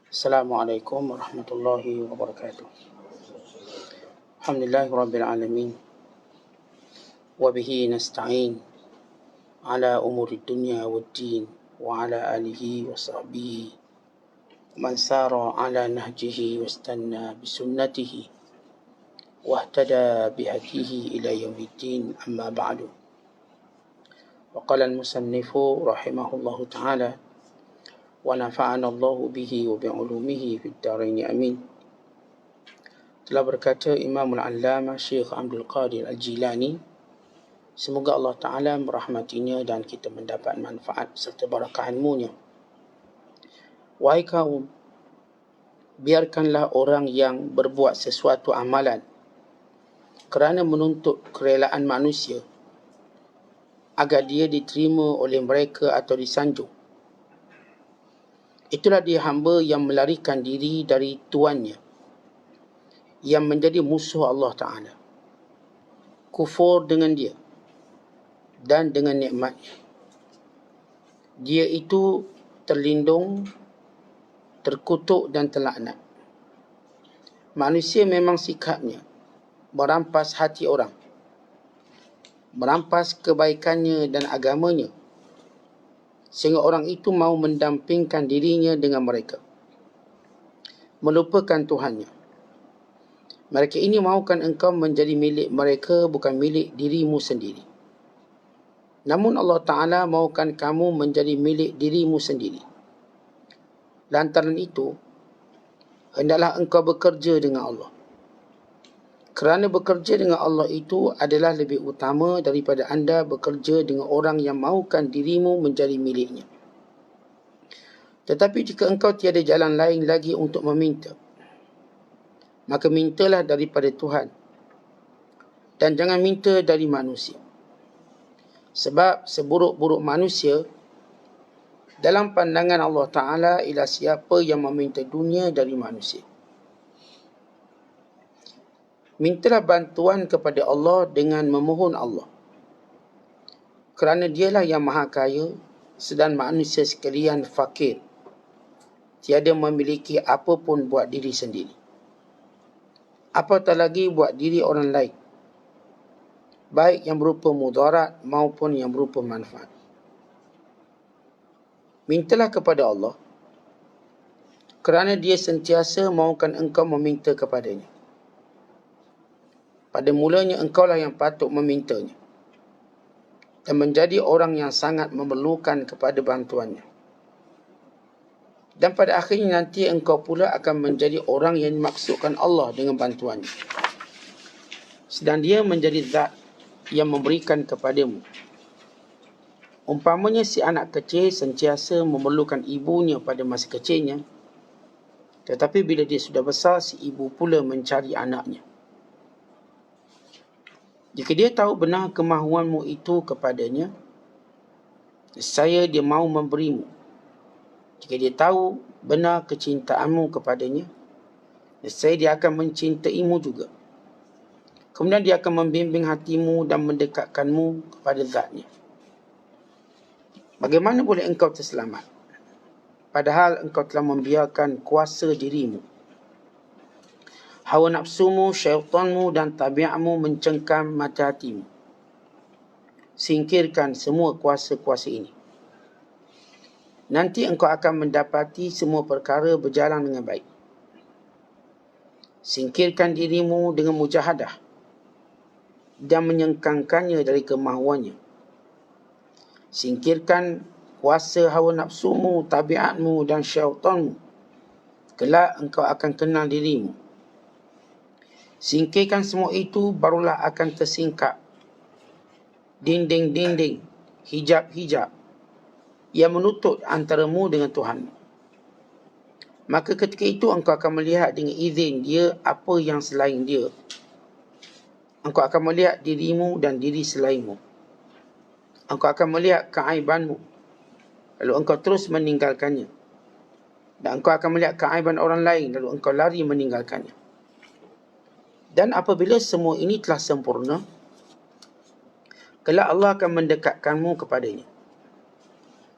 Assalamualaikum warahmatullahi wabarakatuh. Alhamdulillahi rabbil alamin. Wa bihi nasta'in ala umuri dunya waddin wa ala alihi wa sahbihi man sara ala nahjihi wastanna bisunnatihi wahtada bihadihi ila yaumiddin, amma ba'du. Wa qala al-musannifu rahimahullahu ta'ala wa nafa'ana Allahu bihi wa bi'ulumihi fid dharain amin. Telah berkata Imam Al-Allamah Syekh Abdul Qadir Al-Jilani, semoga Allah Ta'ala merahmatinya dan kita mendapat manfaat serta barakah ilmunya. Wahai kaum, biarkanlah orang yang berbuat sesuatu amalan kerana menuntut kerelaan manusia agar dia diterima oleh mereka atau disanjung. Itulah dia hamba yang melarikan diri dari tuannya, yang menjadi musuh Allah Ta'ala, kufur dengan dia dan dengan nikmatnya. Dia itu terlindung, terkutuk dan terlaknat. Manusia memang sikapnya merampas hati orang, merampas kebaikannya dan agamanya, sehingga orang itu mau mendampingkan dirinya dengan mereka, melupakan Tuhannya. Mereka ini mahukan engkau menjadi milik mereka, bukan milik dirimu sendiri. Namun Allah Ta'ala mahukan kamu menjadi milik dirimu sendiri. Lantaran itu, hendaklah engkau bekerja dengan Allah. Kerana bekerja dengan Allah itu adalah lebih utama daripada anda bekerja dengan orang yang mahukan dirimu menjadi miliknya. Tetapi jika engkau tiada jalan lain lagi untuk meminta, maka mintalah daripada Tuhan dan jangan minta dari manusia. Sebab seburuk-buruk manusia dalam pandangan Allah Ta'ala ialah siapa yang meminta dunia dari manusia. Mintalah bantuan kepada Allah dengan memohon Allah, kerana dialah yang maha kaya, sedang manusia sekalian fakir, tiada memiliki apa pun buat diri sendiri, apatah lagi buat diri orang lain, baik yang berupa mudarat maupun yang berupa manfaat. Mintalah kepada Allah, kerana dia sentiasa mahukan engkau meminta kepadanya. Pada mulanya engkaulah yang patut memintanya dan menjadi orang yang sangat memerlukan kepada bantuannya. Dan pada akhirnya nanti engkau pula akan menjadi orang yang dimaksudkan Allah dengan bantuannya, sedang dia menjadi zat yang memberikan kepadamu. Umpamanya si anak kecil sentiasa memerlukan ibunya pada masa kecilnya, tetapi bila dia sudah besar, si ibu pula mencari anaknya. Jika dia tahu benar kemahuanmu itu kepadanya, nescaya dia mahu memberimu. Jika dia tahu benar kecintaanmu kepadanya, nescaya dia akan mencintaimu juga. Kemudian dia akan membimbing hatimu dan mendekatkanmu kepada zatnya. Bagaimana boleh engkau terselamat, padahal engkau telah membiarkan kuasa dirimu, hawa nafsumu, syaitanmu dan tabiatmu mencengkam mata hatimu. Singkirkan semua kuasa-kuasa ini. Nanti engkau akan mendapati semua perkara berjalan dengan baik. Singkirkan dirimu dengan mujahadah dan menyengkangkannya dari kemahuannya. Singkirkan kuasa hawa nafsumu, tabiatmu dan syaitanmu. Kelak engkau akan kenal dirimu. Singkirkan semua itu, barulah akan tersingkap dinding-dinding, hijab-hijab yang menutup antaramu dengan Tuhan. Maka ketika itu engkau akan melihat dengan izin dia apa yang selain dia. Engkau akan melihat dirimu dan diri selainmu. Engkau akan melihat keaibanmu, lalu engkau terus meninggalkannya. Dan engkau akan melihat keaiban orang lain, lalu engkau lari meninggalkannya. Dan apabila semua ini telah sempurna, kelak Allah akan mendekatkanmu kepadanya.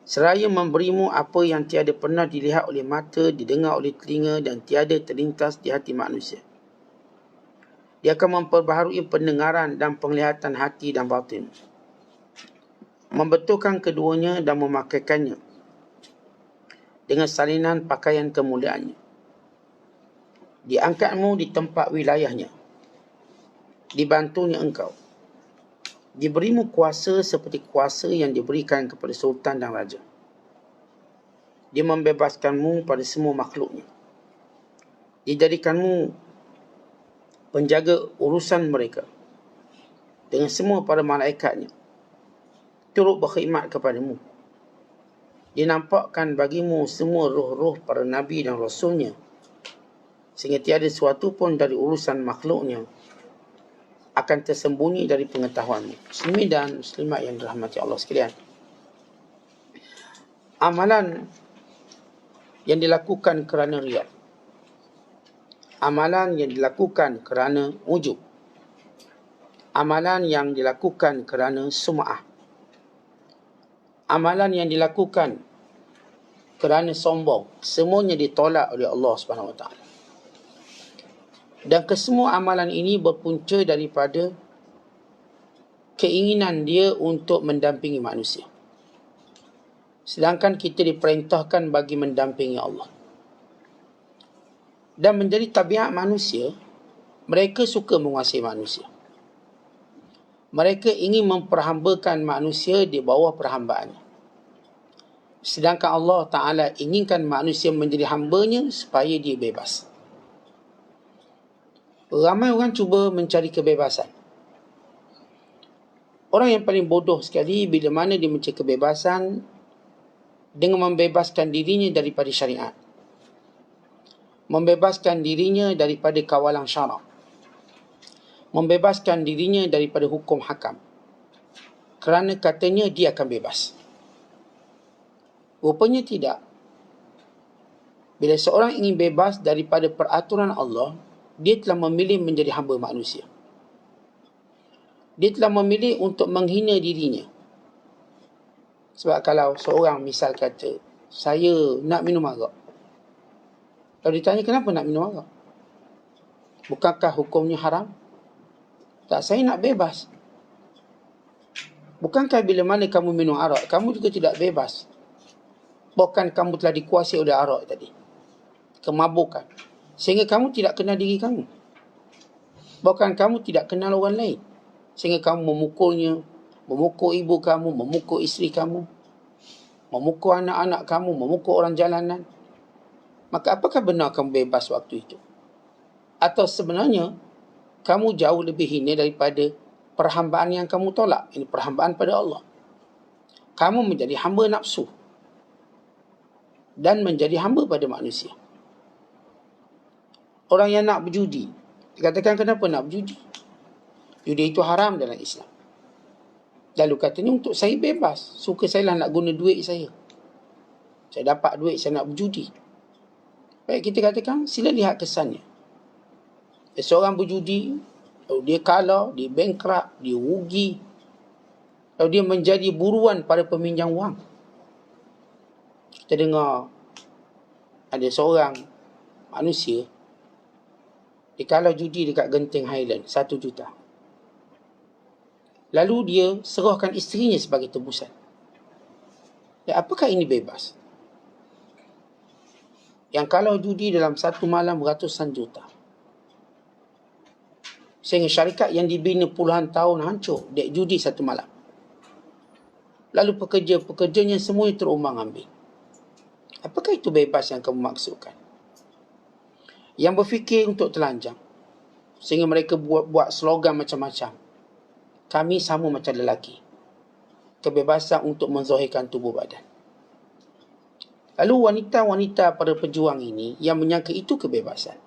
seraya memberimu apa yang tiada pernah dilihat oleh mata, didengar oleh telinga dan tiada terlintas di hati manusia. Dia akan memperbaharui pendengaran dan penglihatan hati dan batin, membetulkan keduanya dan memakaikannya dengan salinan pakaian kemuliaannya. Diangkatmu di tempat wilayahnya, dibantunya engkau, diberimu kuasa seperti kuasa yang diberikan kepada sultan dan raja. Dia membebaskanmu pada semua makhluknya, dijadikanmu penjaga urusan mereka dengan semua para malaikatnya, turut berkhidmat kepadamu. Dinampakkan bagimu semua roh-roh para nabi dan rasulnya, sehingga tiada sesuatu pun dari urusan makhluknya akan tersembunyi dari pengetahuanmu. Muslimin dan muslimat yang dirahmati Allah sekalian, amalan yang dilakukan kerana riya, amalan yang dilakukan kerana ujub, amalan yang dilakukan kerana sum'ah, amalan yang dilakukan kerana sombong, semuanya ditolak oleh Allah Subhanahu Wa Taala. Dan kesemua amalan ini berpunca daripada keinginan dia untuk mendampingi manusia. Sedangkan kita diperintahkan bagi mendampingi Allah. Dan menjadi tabiat manusia, mereka suka menguasai manusia. Mereka ingin memperhambakan manusia di bawah perhambaannya. Sedangkan Allah Ta'ala inginkan manusia menjadi hambanya supaya dia bebas. Ramai orang cuba mencari kebebasan. Orang yang paling bodoh sekali bila mana dia mencari kebebasan dengan membebaskan dirinya daripada syariat, membebaskan dirinya daripada kawalan syarak, membebaskan dirinya daripada hukum hakam, kerana katanya dia akan bebas. Rupanya tidak. Bila seorang ingin bebas daripada peraturan Allah, dia telah memilih menjadi hamba manusia. Dia telah memilih untuk menghina dirinya. Sebab kalau seorang misal kata, saya nak minum arak. Kalau ditanya kenapa nak minum arak? Bukankah hukumnya haram? Tak, saya nak bebas. Bukankah bila mana kamu minum arak, kamu juga tidak bebas? Bukan kamu telah dikuasai oleh arak tadi, kemabukan, sehingga kamu tidak kenal diri kamu. Bahkan kamu tidak kenal orang lain, sehingga kamu memukulnya, memukul ibu kamu, memukul isteri kamu, memukul anak-anak kamu, memukul orang jalanan. Maka apakah benar kamu bebas waktu itu? Atau sebenarnya kamu jauh lebih hina daripada perhambaan yang kamu tolak, ini perhambaan pada Allah. Kamu menjadi hamba nafsu dan menjadi hamba pada manusia. Orang yang nak berjudi, dikatakan kenapa nak berjudi? Judi itu haram dalam Islam. Lalu katanya untuk saya bebas, suka saya lah nak guna duit saya. Saya dapat duit, saya nak berjudi. Baik, kita katakan sila lihat kesannya. Seorang berjudi, lalu dia kalah, dia bankrupt, dia rugi, lalu dia menjadi buruan pada peminjam wang. Kita dengar ada seorang manusia, dia kalah judi dekat Genting Highland, 1 juta. Lalu dia serahkan isterinya sebagai tebusan. Ya, apakah ini bebas? Yang kalah judi dalam satu malam ratusan juta. Sehingga syarikat yang dibina puluhan tahun hancur dek judi satu malam. Lalu pekerja-pekerjanya semuanya terumbang ambing. Apakah itu bebas yang kamu maksudkan? Yang berfikir untuk telanjang, sehingga mereka buat slogan macam-macam. Kami sama macam lelaki. Kebebasan untuk menzahirkan tubuh badan. Lalu wanita-wanita pada pejuang ini yang menyangka itu kebebasan,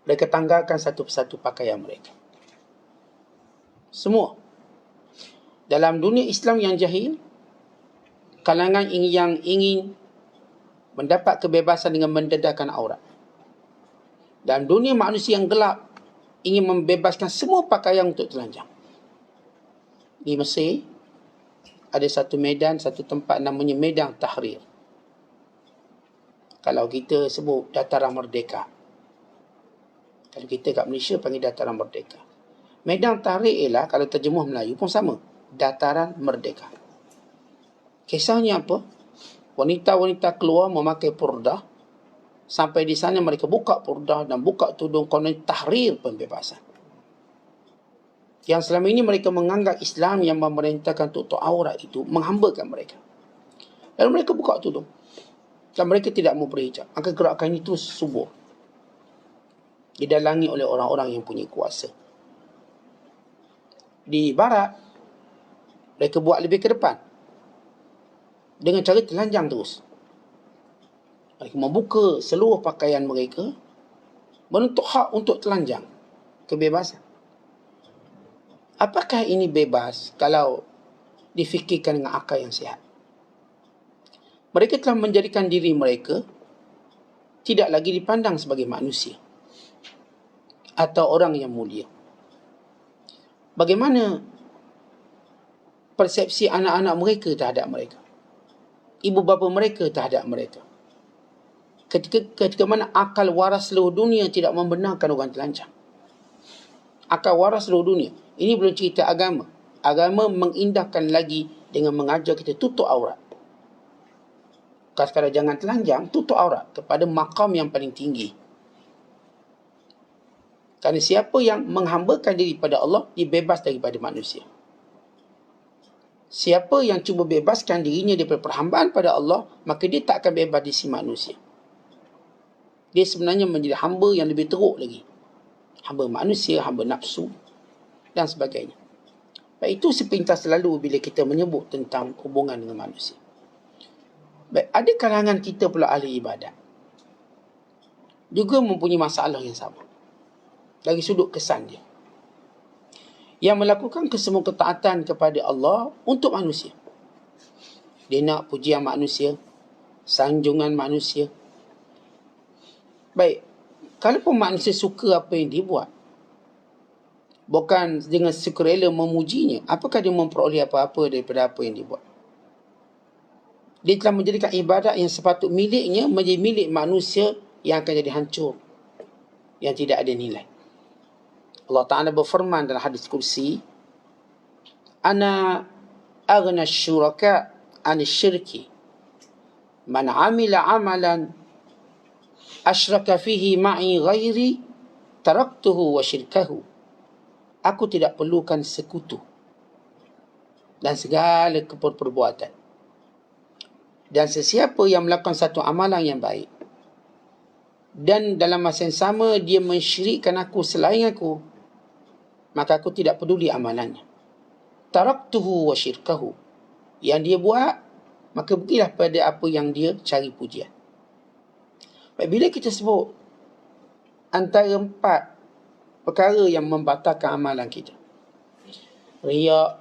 mereka tanggalkan satu persatu pakaian mereka. Semua. Dalam dunia Islam yang jahil, kalangan yang ingin mendapat kebebasan dengan mendedahkan aurat. Dalam dunia manusia yang gelap, ingin membebaskan semua pakaian untuk telanjang. Di Mesir, ada satu medan, satu tempat namanya Medan Tahrir. Kalau kita sebut Dataran Merdeka. Kalau kita kat Malaysia panggil Dataran Merdeka. Medan Tahrir ialah, kalau terjemuh Melayu pun sama, Dataran Merdeka. Kisahnya apa? Wanita-wanita keluar memakai purdah. Sampai di sana mereka buka purdah dan buka tudung, konon tahrir pembebasan. Yang selama ini mereka menganggap Islam yang memerintahkan tutup aurat itu menghambakan mereka. Lalu mereka buka tudung. Dan mereka tidak mau berhijab. Maka gerakan itu subur. Didalangi oleh orang-orang yang punya kuasa. Di barat, mereka buat lebih ke depan. Dengan cara telanjang terus. Mereka membuka seluruh pakaian mereka. Menuntut hak untuk telanjang. Kebebasan. Apakah ini bebas kalau difikirkan dengan akal yang sihat? Mereka telah menjadikan diri mereka tidak lagi dipandang sebagai manusia atau orang yang mulia. Bagaimana persepsi anak-anak mereka terhadap mereka? Ibu bapa mereka terhadap mereka? Ketika mana akal waras seluruh dunia tidak membenarkan orang telanjang. Akal waras seluruh dunia. Ini belum cerita agama. Agama mengindahkan lagi dengan mengajar kita tutup aurat. Kalau jangan telanjang, tutup aurat kepada maqam yang paling tinggi. Kerana siapa yang menghambakan diri pada Allah, dia bebas daripada manusia. Siapa yang cuba bebaskan dirinya daripada perhambaan pada Allah, maka dia tak akan bebas di sisi manusia. Dia sebenarnya menjadi hamba yang lebih teruk lagi. Hamba manusia, hamba nafsu dan sebagainya. Baik, itu sepintas selalu bila kita menyebut tentang hubungan dengan manusia. Baik, ada kalangan kita pula ahli ibadat juga mempunyai masalah yang sama dari sudut kesan dia, yang melakukan kesemua ketaatan kepada Allah untuk manusia. Dia nak pujian manusia, sanjungan manusia. Baik, kalaupun manusia suka apa yang dia buat, bukan dengan sukarela memujinya, apakah dia memperoleh apa-apa daripada apa yang dia buat? Dia telah menjadikan ibadat yang sepatut miliknya menjadi milik manusia yang akan jadi hancur, yang tidak ada nilai. Allah Ta'ala berfirman dalam hadis kursi, Ana aghna syuraka anis syirki man amila amalan asyraka fihi ma'i ghairi taraktuhu wa syirkahu. Aku tidak perlukan sekutu dan segala perbuatan. Dan sesiapa yang melakukan satu amalan yang baik dan dalam masa yang sama dia mensyirikkan aku selain aku, maka aku tidak peduli amalannya. Taraktuhu wa syirkahu. Yang dia buat, maka pergilah pada apa yang dia cari pujian. Baik, bila kita sebut antara 4 perkara yang membatalkan amalan kita: riya,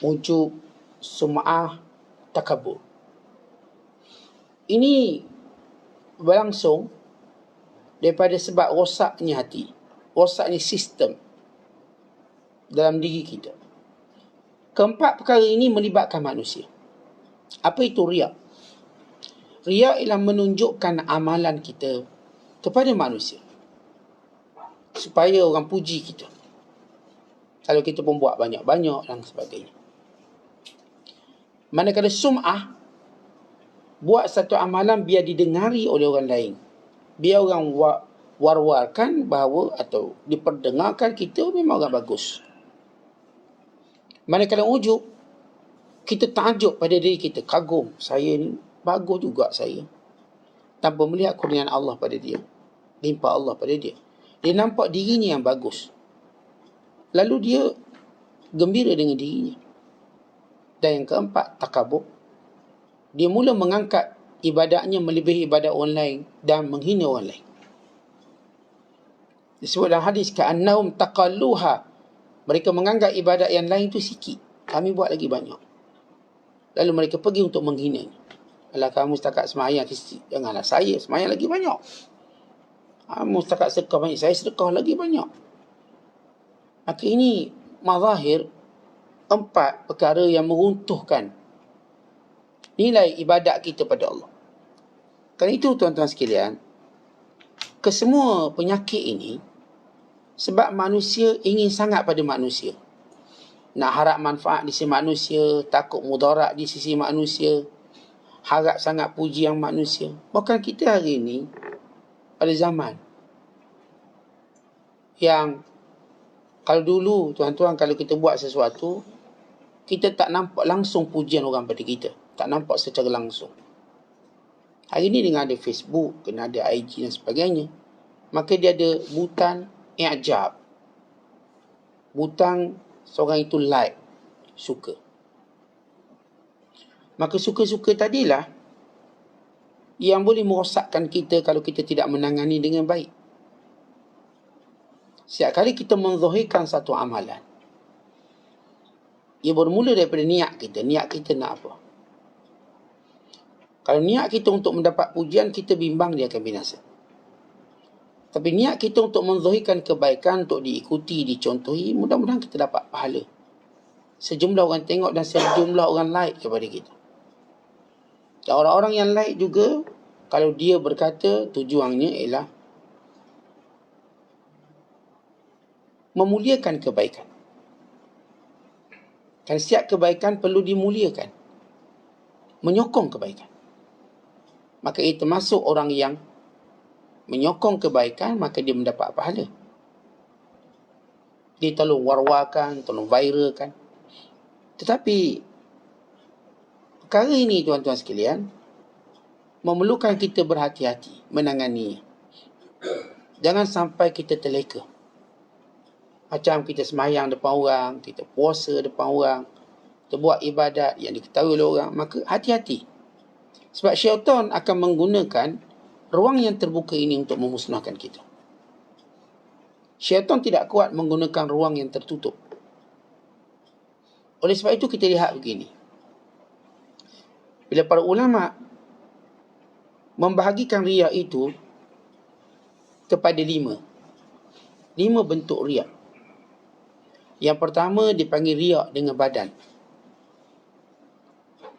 ujub, sum'ah, takabur. Ini berlangsung daripada sebab rosaknya hati, rosaknya sistem dalam diri kita. Keempat perkara ini melibatkan manusia. Apa itu riya? Riya ialah menunjukkan amalan kita kepada manusia supaya orang puji kita. Kalau kita pun buat banyak-banyak dan sebagainya. Manakala sum'ah, buat satu amalan biar didengari oleh orang lain. Biar orang war-warkan bahawa atau diperdengarkan kita memang orang bagus. Manakala ujub, kita takjub pada diri kita, kagum, saya ni bagus juga saya. Tanpa melihat kurniaan Allah pada dia, limpah Allah pada dia. Dia nampak dirinya yang bagus. Lalu dia gembira dengan dirinya. Dan yang keempat, takabur. Dia mula mengangkat ibadahnya melebihi ibadah orang lain dan menghina orang lain. Disebut dalam hadis, ka'annahum taqalluha. Mereka menganggap ibadat yang lain itu sikit, kami buat lagi banyak. Lalu mereka pergi untuk menghinanya. Alah, kamu setakat semayang, janganlah saya semayang lagi banyak. Kamu setakat sedekah banyak, saya sedekah lagi banyak. Maka ini mazahir 4 perkara yang meruntuhkan nilai ibadat kita pada Allah. Kerana itu tuan-tuan sekalian, kesemua penyakit ini sebab manusia ingin sangat pada manusia. Nak harap manfaat di sisi manusia, takut mudarat di sisi manusia, harap sangat pujian manusia. Bahkan kita hari ini, pada zaman yang kalau dulu tuan-tuan, kalau kita buat sesuatu, kita tak nampak langsung pujian orang pada kita. Tak nampak secara langsung. Hari ini dengan ada Facebook, kena ada IG dan sebagainya, maka dia ada butan i'jab. Butan seorang itu like, suka. Maka suka-suka tadilah yang boleh merosakkan kita kalau kita tidak menangani dengan baik. Setiap kali kita menzahirkan satu amalan, ia bermula daripada niat kita. Niat kita nak apa? Kalau niat kita untuk mendapat pujian, kita bimbang dia akan binasa. Tapi niat kita untuk menzahirkan kebaikan, untuk diikuti, dicontohi, mudah-mudahan kita dapat pahala. Sejumlah orang tengok dan sejumlah orang like kepada kita. Dan orang-orang yang like juga, kalau dia berkata tujuannya ialah memuliakan kebaikan. Dan setiap kebaikan perlu dimuliakan, menyokong kebaikan. Maka ia termasuk orang yang menyokong kebaikan, maka dia mendapat pahala. Dia tolong warwakan, tolong viralkan. Tetapi perkara ini tuan-tuan sekalian memerlukan kita berhati-hati menangani. Jangan sampai kita terleka. Macam kita semayang depan orang, kita puasa depan orang, kita buat ibadat yang diketahui oleh orang, maka hati-hati. Sebab syaitan akan menggunakan ruang yang terbuka ini untuk memusnahkan kita. Syaitan tidak kuat menggunakan ruang yang tertutup. Oleh sebab itu kita lihat begini. Bila para ulama membahagikan riya itu kepada 5 bentuk riya. Yang pertama dipanggil riya dengan badan.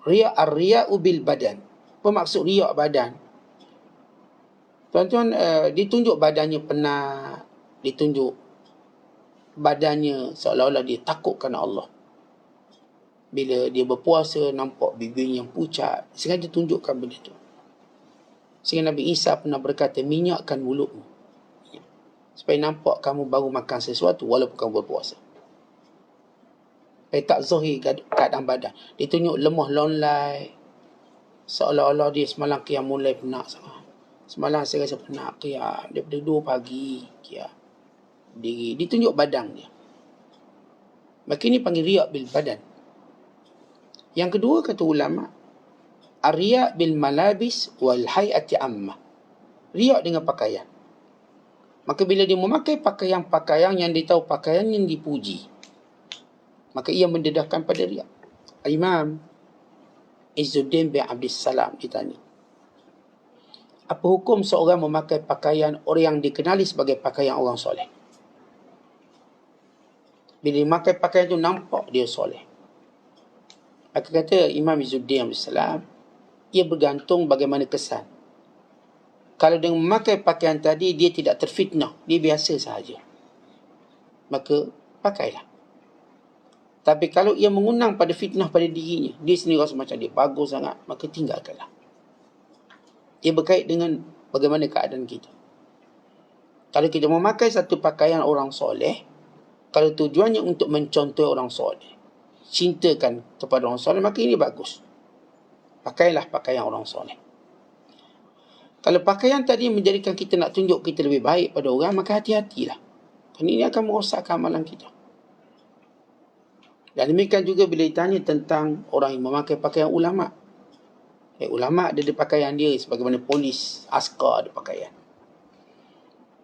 Riya ar-riya'u bil badan. Apa maksud riya badan? Tuan-tuan, ditunjuk badannya penat, ditunjuk badannya seolah-olah dia takut kerana Allah. Bila dia berpuasa, nampak bibirnya yang pucat, sengaja tunjukkan benda itu. Sehingga Nabi Isa pernah berkata, minyakkan mulutmu, supaya nampak kamu baru makan sesuatu walaupun kamu berpuasa. Supaya tak zahir keadaan badan. Dia tunjuk lemah lonlai, seolah-olah dia semalam qiyamul lail penat sangat. Semalam saya rasa penat qiyam, daripada 2 pagi qiyam. Ditunjuk badan dia. Maka ini panggil riya bil badan. Yang kedua kata ulama, ar-riya bil malabis wal hay'ati amma. Riya dengan pakaian. Maka bila dia memakai pakaian-pakaian yang dia tahu pakaian yang dipuji, maka ia mendedahkan pada riya. Imam Izzuddin bin Abdul Salam ditanya, apa hukum seorang memakai pakaian orang yang dikenali sebagai pakaian orang soleh? Bila dia memakai pakaian itu nampak dia soleh. Maka kata Imam Izzuddin bin Abdul Salam, ia bergantung bagaimana kesan. Kalau dia memakai pakaian tadi, dia tidak terfitnah, dia biasa sahaja, maka pakailah. Tapi kalau ia mengundang pada fitnah pada dirinya, dia sendiri rasa macam dia bagus sangat, maka tinggalkanlah. Ia berkait dengan bagaimana keadaan kita. Kalau kita memakai satu pakaian orang soleh, kalau tujuannya untuk mencontoh orang soleh, cintakan kepada orang soleh, maka ini bagus. Pakailah pakaian orang soleh. Kalau pakaian tadi menjadikan kita nak tunjuk kita lebih baik pada orang, maka hati-hatilah. Kerana ini akan merosakkan amalan kita. Dan demikian juga bila ditanya tentang orang yang memakai pakaian ulama'. Ulama' ada pakaian dia sebagaimana polis, askar ada pakaian.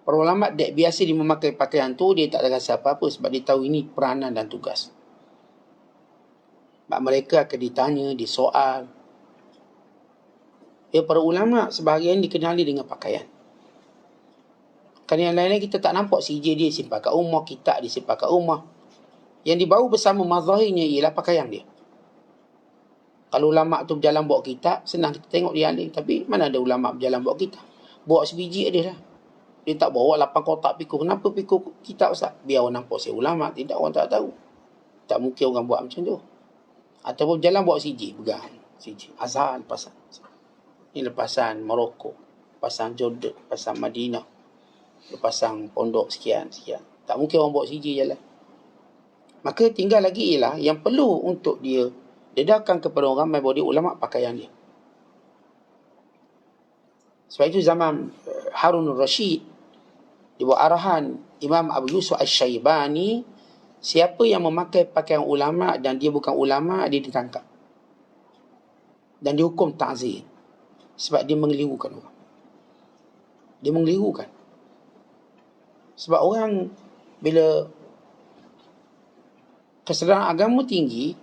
Para ulama' biasa dia memakai pakaian tu, dia tak ada rasa apa-apa sebab dia tahu ini peranan dan tugas. Sebab mereka akan ditanya, disoal. Para ulama' sebahagian dikenali dengan pakaian. Kerana yang lain-lain kita tak nampak CJ dia simpan kat rumah, kitab dia simpan kat rumah. Yang dibawa bersama mazahirnya ialah pakaian dia. Kalau ulama tu berjalan bawa kitab, senang kita tengok dia alim. Tapi mana ada ulama berjalan bawa kitab? Bawa sebiji dia lah. Dia tak bawa 8 kotak pikul. Kenapa pikul kitab Ustaz? Biar orang nampak saya ulama. Tidak, orang tak tahu. Tak mungkin orang buat macam tu. Ataupun berjalan bawa CJ, pegang CJ. Azhar lepasan. Ini lepasan Morocco, lepasan Jordan, lepasan Madinah, lepasan pondok sekian. Tak mungkin orang bawa CJ jalan. Maka tinggal lagi ialah yang perlu untuk dia dedarkan kepada orang ramai bahawa dia ulama pakaian dia. Sebab itu zaman Harun al-Rashid, di bawah arahan Imam Abu Yusuf al-Syaibani, siapa yang memakai pakaian ulama dan dia bukan ulama, dia ditangkap. Dan dihukum ta'zir. Sebab dia mengelirukan orang. Dia mengelirukan. Sebab orang bila kesedaran agama tinggi,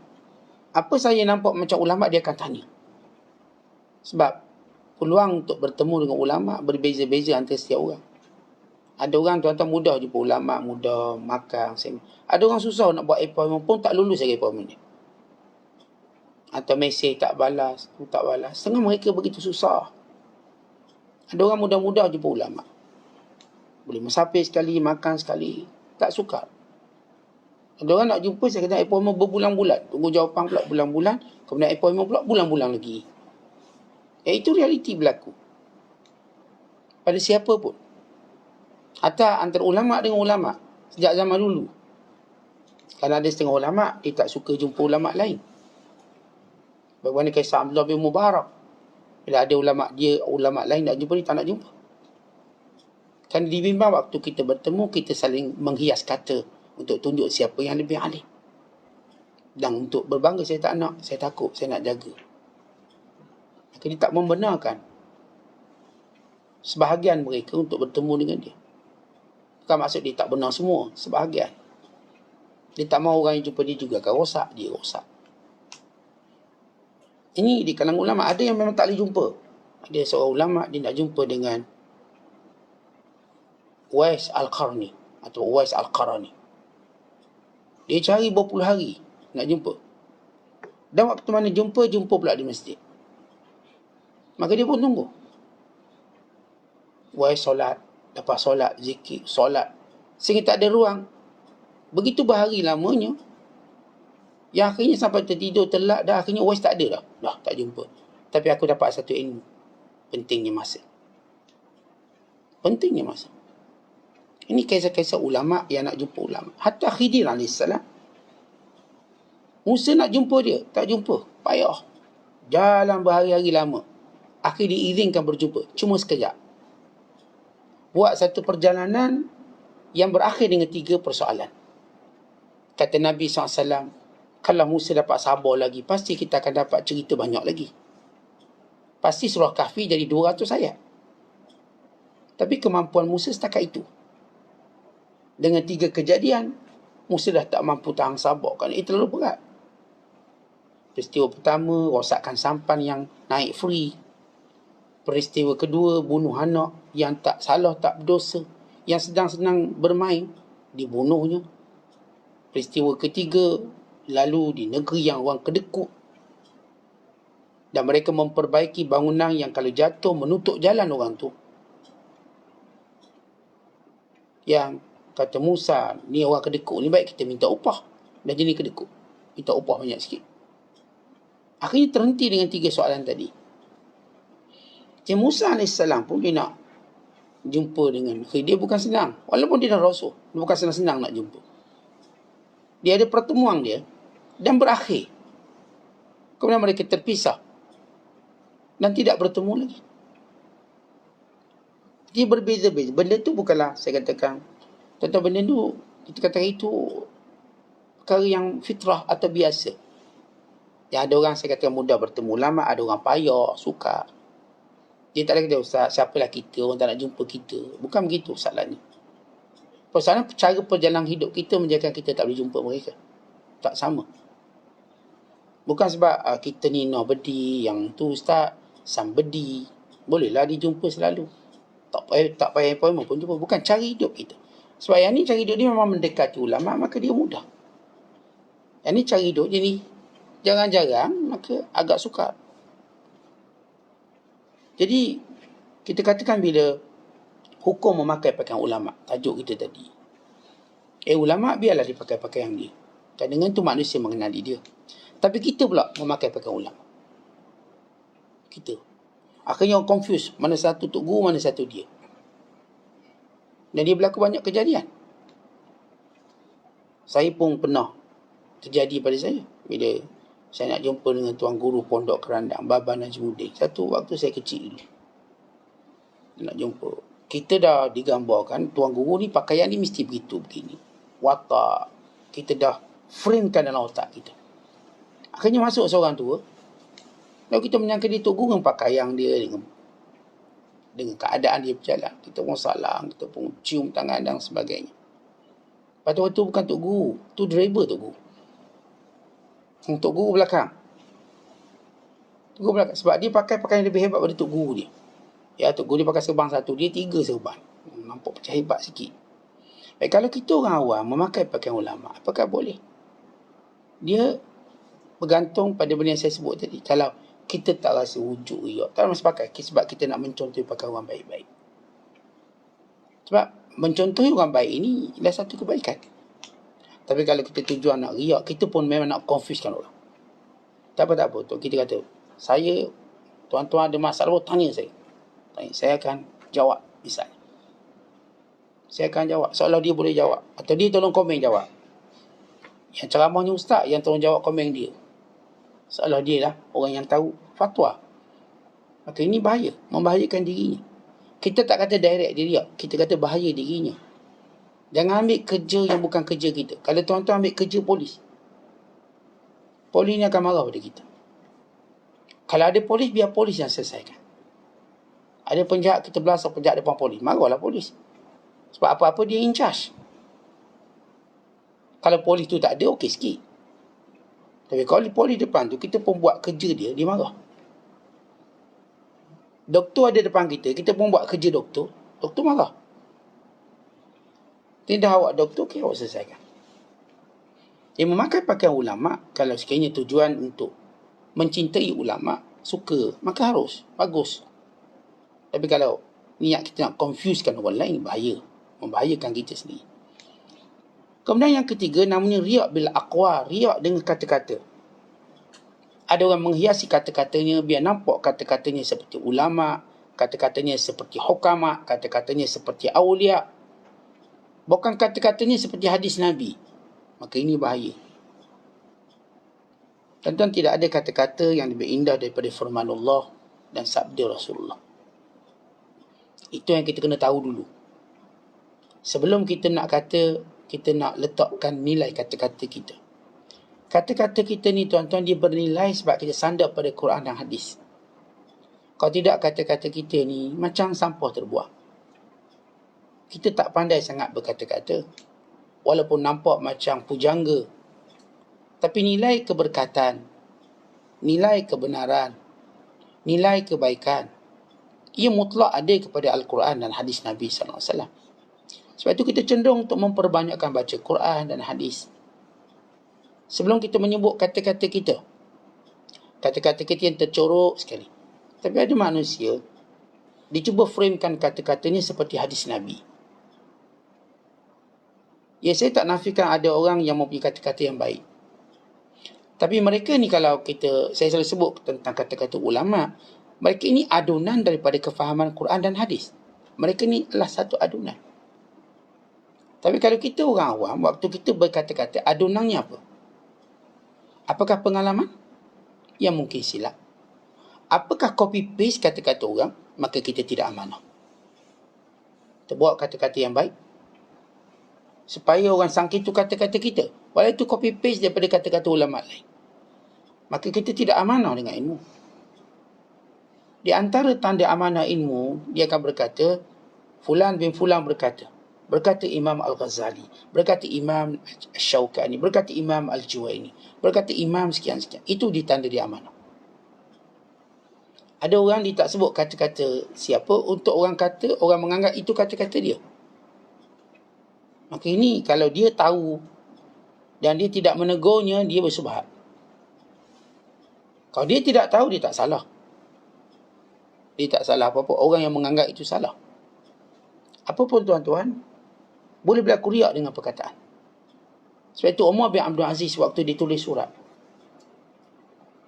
apa saya nampak macam ulama, dia akan tanya. Sebab peluang untuk bertemu dengan ulama berbeza-beza antara setiap orang. Ada orang tuan-tuan mudah jumpa ulama, mudah makan. Ada orang susah nak buat appointment pun tak lulus lagi appointment dia. Atau mesej tak balas. Setengah mereka begitu susah. Ada orang mudah-mudah jumpa ulama. Boleh musafir sekali, makan sekali. Tak suka. Ada orang nak jumpa, saya kena appointment berbulan-bulan. Tunggu jawapan pula bulan-bulan. Kemudian appointment pula bulan-bulan lagi. Itu realiti berlaku. Pada siapa pun. Hatta antara ulama' dengan ulama' sejak zaman dulu. Kalau ada setengah ulama', dia tak suka jumpa ulama' lain. Bagaimana kisah Abdullah bin Mubarak. Bila ada ulama' dia, ulama' lain nak jumpa, dia tak nak jumpa. Kan dibimbang waktu kita bertemu, kita saling menghias kata untuk tunjuk siapa yang lebih alim. Dan untuk berbangga, saya tak nak, saya takut, saya nak jaga. Maka dia tak membenarkan sebahagian mereka untuk bertemu dengan dia. Bukan maksud dia tak benar semua, sebahagian. Dia tak mahu orang yang jumpa dia juga akan rosak, dia rosak. Ini di kalangan ulama' ada yang memang tak boleh jumpa. Ada seorang ulama' dia nak jumpa dengan Uwais Al-Qarni atau Uwais Al-Qarani. Dia cari berpuluh hari nak jumpa. Dan waktu mana jumpa pula di masjid. Maka dia pun tunggu. Uwais solat, lepas solat, zikir, solat. Sehingga tak ada ruang. Begitu berhari lamanya. Yang akhirnya sampai tertidur, telak, dah akhirnya Uwais tak ada dah. Dah tak jumpa. Tapi aku dapat satu ilmu. Pentingnya masa. Pentingnya masa. Ini kisah-kisah ulama' yang nak jumpa ulama'. Hatta Khidir AS. Musa nak jumpa dia, tak jumpa. Payah. Jalan berhari-hari lama. Akhirnya diizinkan berjumpa. Cuma sekejap. Buat satu perjalanan yang berakhir dengan 3 persoalan. Kata Nabi SAW, kalau Musa dapat sabar lagi, pasti kita akan dapat cerita banyak lagi. Pasti surah Kahfi jadi 200 ayat. Tapi kemampuan Musa setakat itu. Dengan 3 kejadian, Musa dah tak mampu tahan sabar. Kerana itu terlalu berat. Peristiwa pertama, rosakkan sampan yang naik free. Peristiwa kedua, bunuh anak yang tak salah, tak berdosa. Yang sedang-sedang bermain, dibunuhnya. Peristiwa ketiga, lalu di negeri yang orang kedekut. Dan mereka memperbaiki bangunan yang kalau jatuh menutup jalan orang tu. Yang kata Musa, ni orang kedekut ni, baik kita minta upah. Dan jenis kedekut, minta upah banyak sikit. Akhirnya terhenti dengan 3 soalan tadi. Cik Musa AS pun dia nak jumpa dengan dia bukan senang. Walaupun dia dah rasul, dia bukan senang-senang nak jumpa. Dia ada pertemuan dia dan berakhir. Kemudian mereka terpisah dan tidak bertemu lagi. Dia berbeza-beza. Benda tu bukanlah, saya katakan, tentang benda tu, kita katakan itu perkara yang fitrah atau biasa. Yang ada orang, saya katakan, mudah bertemu lama, ada orang payah, suka. Dia tak ada kata, Ustaz, siapalah kita, orang tak nak jumpa kita. Bukan begitu soalannya. Persoalan cara perjalanan hidup kita menjadikan kita tak boleh jumpa mereka. Tak sama. Bukan sebab kita ni nobody, yang tu Ustaz, somebody. Bolehlah dijumpa selalu. Tak payah appointment pun jumpa. Bukan cara hidup kita. Sebab yang ni cara hidup dia memang mendekati ulama', maka dia mudah. Yang ni cara hidup dia ni jarang-jarang, maka agak sukar. Jadi kita katakan bila hukum memakai pakaian ulama', tajuk kita tadi. Ulama' biarlah dia pakai pakaian dia. Dan dengan tu manusia mengenali dia. Tapi kita pula memakai pakaian ulama'. Kita. Akhirnya orang confuse. Mana satu Tok Guru, mana satu dia. Dan dia berlaku banyak kejadian. Saya pun pernah terjadi pada saya. Bila saya nak jumpa dengan Tuan Guru Pondok Kerandang, Baba Najmuddin. Satu waktu saya kecil dulu. Nak jumpa. Kita dah digambarkan, Tuan Guru ni pakaian ni mesti begitu, begini. Watak. Kita dah framekan dalam otak kita. Akhirnya masuk seorang tua. Lalu kita menyangka dia Tok Guru dengan pakaian dia, dengan keadaan dia berjalan. Kita pun salam, kita pun cium tangan dan sebagainya. Lepas tu bukan Tok Guru. Tu driver Tok Guru. Tok Guru belakang. Tok Guru belakang. Sebab dia pakai pakaian lebih hebat pada Tok Guru dia. Ya, Tok Guru dia pakai serban satu. Dia 3 serban. Nampak macam hebat sikit. Baik, kalau kita orang awam memakai pakaian ulama', apakah boleh? Dia bergantung pada benda yang saya sebut tadi. Kalau kita tak rasa wujud riak, tak mesti pakai. Sebab kita nak mencontohi pakai orang baik-baik. Sebab mencontohi orang baik ini adalah satu kebaikan. Tapi kalau kita tujuan nak riak, kita pun memang nak confusekan orang. Tak apa. Kita kata, saya, tuan-tuan ada masalah, tanya saya. Saya akan jawab, misalnya. Saya akan jawab, seolah dia boleh jawab. Atau dia tolong komen jawab. Yang ceramahnya ustaz, yang tolong jawab komen dia. Seolah dia lah orang yang tahu fatwa. Maka ini bahaya, membahayakan dirinya. Kita tak kata direct dia, kita kata bahaya dirinya. Jangan ambil kerja yang bukan kerja kita. Kalau tuan-tuan ambil kerja polis, polis ni akan marah pada kita. Kalau ada polis, biar polis yang selesaikan. Ada penjahat, kita belasah penjahat depan polis, marahlah polis. Sebab apa-apa dia in charge. Kalau polis tu tak ada, okey sikit. Tapi kalau polis depan tu, kita pun buat kerja dia marah. Doktor ada depan kita, kita pun buat kerja doktor marah. Tidak awak doktor, okey, awak selesaikan. Yang memakai pakaian ulama', kalau sekiranya tujuan untuk mencintai ulama', suka, maka harus, bagus. Tapi kalau niat kita nak confusekan orang lain, bahaya. Membahayakan kita sendiri. Kemudian yang ketiga, namanya riak bil aqwa, riak dengan kata-kata. Ada orang menghiasi kata-katanya, biar nampak kata-katanya seperti ulama', kata-katanya seperti hukama', kata-katanya seperti awliya'. Bukan kata-katanya seperti hadis Nabi. Maka ini bahaya. Tentu tidak ada kata-kata yang lebih indah daripada firman Allah dan sabda Rasulullah. Itu yang kita kena tahu dulu. Sebelum kita nak kata, kita nak letakkan nilai kata-kata kita. Kata-kata kita ni tuan-tuan, dia bernilai sebab kita sandar pada Quran dan hadis. Kalau tidak, kata-kata kita ni macam sampah terbuang. Kita tak pandai sangat berkata-kata. Walaupun nampak macam pujangga. Tapi nilai keberkatan, nilai kebenaran, nilai kebaikan, ia mutlak ada kepada Al-Quran dan hadis Nabi SAW. Sebab itu kita cenderung untuk memperbanyakkan baca Quran dan hadis. Sebelum kita menyebut kata-kata kita, kata-kata kita yang tercorok sekali. Tapi ada manusia, dia cuba framekan kata-katanya seperti hadis Nabi. Ya, saya tak nafikan ada orang yang mempunyai kata-kata yang baik. Tapi mereka ni, kalau saya selalu sebut tentang kata-kata ulama', mereka ini adunan daripada kefahaman Quran dan hadis. Mereka ni adalah satu adunan. Tapi kalau kita orang awam, waktu kita berkata-kata, adunannya apa? Apakah pengalaman? Yang mungkin silap. Apakah copy-paste kata-kata orang? Maka kita tidak amanah. Kita buat kata-kata yang baik, supaya orang sangka itu kata-kata kita. Walau itu copy-paste daripada kata-kata ulama' lain. Maka kita tidak amanah dengan ilmu. Di antara tanda amanah ilmu, dia akan berkata, Fulan bin Fulan berkata Imam Al-Ghazali, berkata Imam Syaukani, berkata Imam Al-Juwaini, berkata Imam sekian-sekian. Itu ditanda dia amanah. Ada orang dia tak sebut kata-kata siapa, untuk orang kata, orang menganggap itu kata-kata dia. Maka ini kalau dia tahu dan dia tidak menegurnya, dia bersubhat. Kalau dia tidak tahu, dia tak salah. Dia tak salah apa-apa. Orang yang menganggap itu salah. Apapun tuan-tuan, boleh berlaku riak dengan perkataan. Sebab itu Umar bin Abdul Aziz waktu dia tulis surat,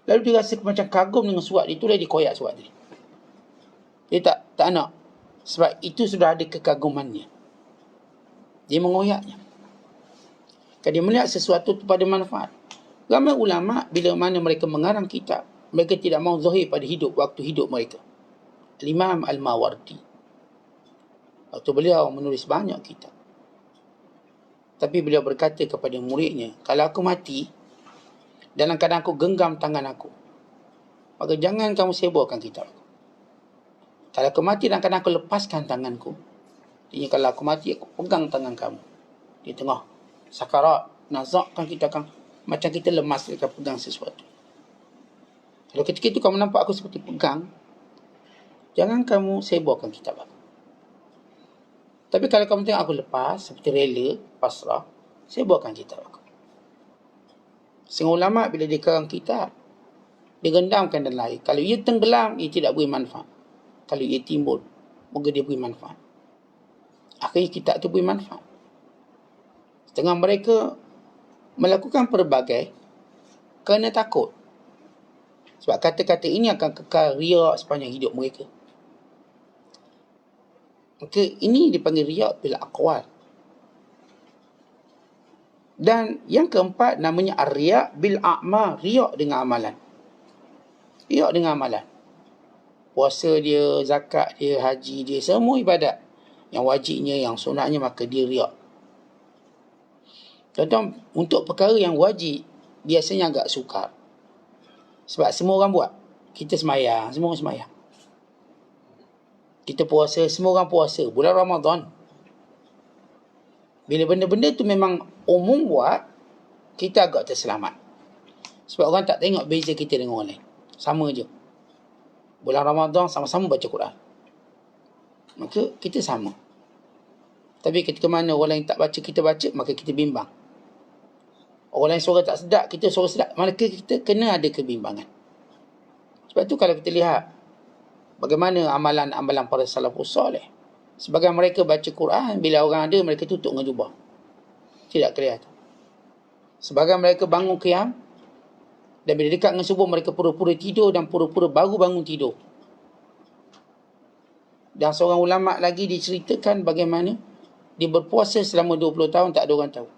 lalu dia rasa macam kagum dengan surat ditulis, dia koyak surat dia. Dia tak nak. Sebab itu sudah ada kekagumannya. Dia mengoyaknya. Kalau dia melihat sesuatu itu pada manfaat. Ramai ulama' bila mana mereka mengarang kitab, mereka tidak mahu zahir pada waktu hidup mereka. Imam Al-Mawardi, waktu beliau menulis banyak kitab, tapi beliau berkata kepada muridnya, kalau aku mati dalam keadaan aku genggam tangan aku, maka jangan kamu seborkan kitab aku. Kalau aku mati dalam keadaan aku lepaskan tanganku, jadi kalau aku mati aku pegang tangan kamu di tengah sakarat, nazakkan kita kan macam kita lemas kita pegang sesuatu. Kalau ketika itu kamu nampak aku seperti pegang, jangan kamu seborkan kitab aku. Tapi kalau kamu tengok aku lepas, seperti rela, pasrah, seborkan kitab aku. Setengah ulama' bila dia karang kitab, dia rendamkan dalam air. Kalau ia tenggelam, ia tidak beri manfaat. Kalau ia timbul, moga dia beri manfaat. Akhirnya kitab itu beri manfaat. Setengah mereka melakukan pelbagai kerana takut. Sebab kata-kata ini akan kekal riak sepanjang hidup mereka. Maka ini dipanggil riak bil aqwal. Dan yang keempat namanya ar-riak bil a'mal, riak dengan amalan. Riak dengan amalan. Puasa dia, zakat dia, haji dia, semua ibadat. Yang wajibnya, yang sunatnya, maka dia riak. Contoh, untuk perkara yang wajib, biasanya agak sukar. Sebab semua orang buat. Kita semayang, semua orang semayang. Kita puasa, semua orang puasa. Bulan Ramadan. Bila benda-benda tu memang umum buat, kita agak terselamat. Sebab orang tak tengok beza kita dengan orang lain. Sama je. Bulan Ramadan sama-sama baca Quran. Maka kita sama. Tapi ketika mana orang lain tak baca, kita baca, maka kita bimbang. Orang lain suara tak sedap, kita suara sedap, maka kita kena ada kebimbangan. Sebab tu kalau kita lihat bagaimana amalan-amalan para salafus soleh, sebagian mereka baca Quran, bila orang ada, mereka tutup dengan jubah. Tidak kelihatan. Sebagian mereka bangun qiyam, dan bila dekat dengan subuh, mereka pura-pura tidur dan pura-pura baru bangun tidur. Dan seorang ulama' lagi diceritakan bagaimana dia berpuasa selama 20 tahun, tak ada orang tahu.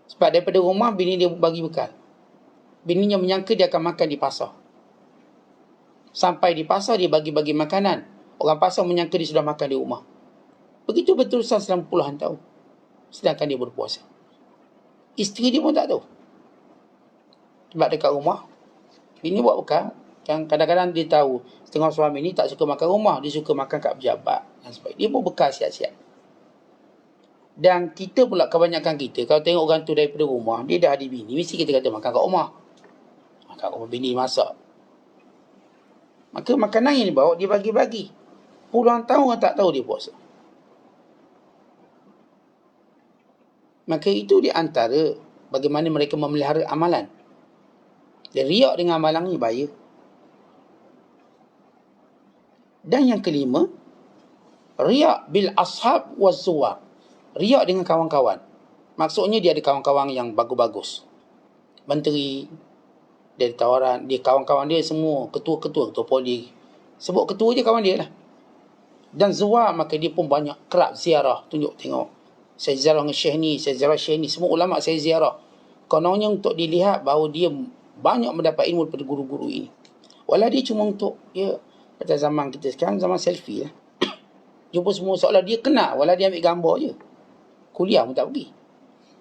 Sebab daripada rumah, bini dia bagi bekal. Bininya menyangka dia akan makan di pasar. Sampai di pasar, dia bagi-bagi makanan. Orang pasar menyangka dia sudah makan di rumah. Begitu berterusan selama puluhan tahun. Sedangkan dia berpuasa. Isteri dia pun tak tahu. Sebab dekat rumah, bini buat bekal. Yang kadang-kadang dia tahu, setengah suami ni tak suka makan rumah. Dia suka makan kat pejabat. Dan sebagainya. Dia pun bekal siap-siap. Dan kita pula, kebanyakan kita, kalau tengok orang tu daripada rumah, dia dah ada bini, mesti kita kata makan kat rumah. Makan kat rumah, bini masak. Maka makanan yang dibawa, dia bagi-bagi. Puluhan tahun orang tak tahu dia puasa. Maka itu di antara bagaimana mereka memelihara amalan. Dan riak dengan amalan ni bahaya. Dan yang kelima, riak bil ashab waz zuwar. Riak dengan kawan-kawan. Maksudnya dia ada kawan-kawan yang bagus-bagus. Menteri, dia ada tawaran, dia kawan-kawan dia semua ketua-ketua, ketua poli. Sebut ketua je kawan dia lah. Dan zuwar, maka dia pun banyak kerap ziarah, tunjuk tengok. Saya ziarah dengan syekh ni, saya ziarah syekh ni, semua ulama' saya ziarah. Kononnya untuk dilihat bahawa dia banyak mendapat ilmu daripada guru-guru ini. Walau dia cuma untuk, pada zaman kita sekarang, zaman selfie lah. Jumpa semua seolah dia kenal, walau dia ambil gambar je. Kuliah pun tak pergi.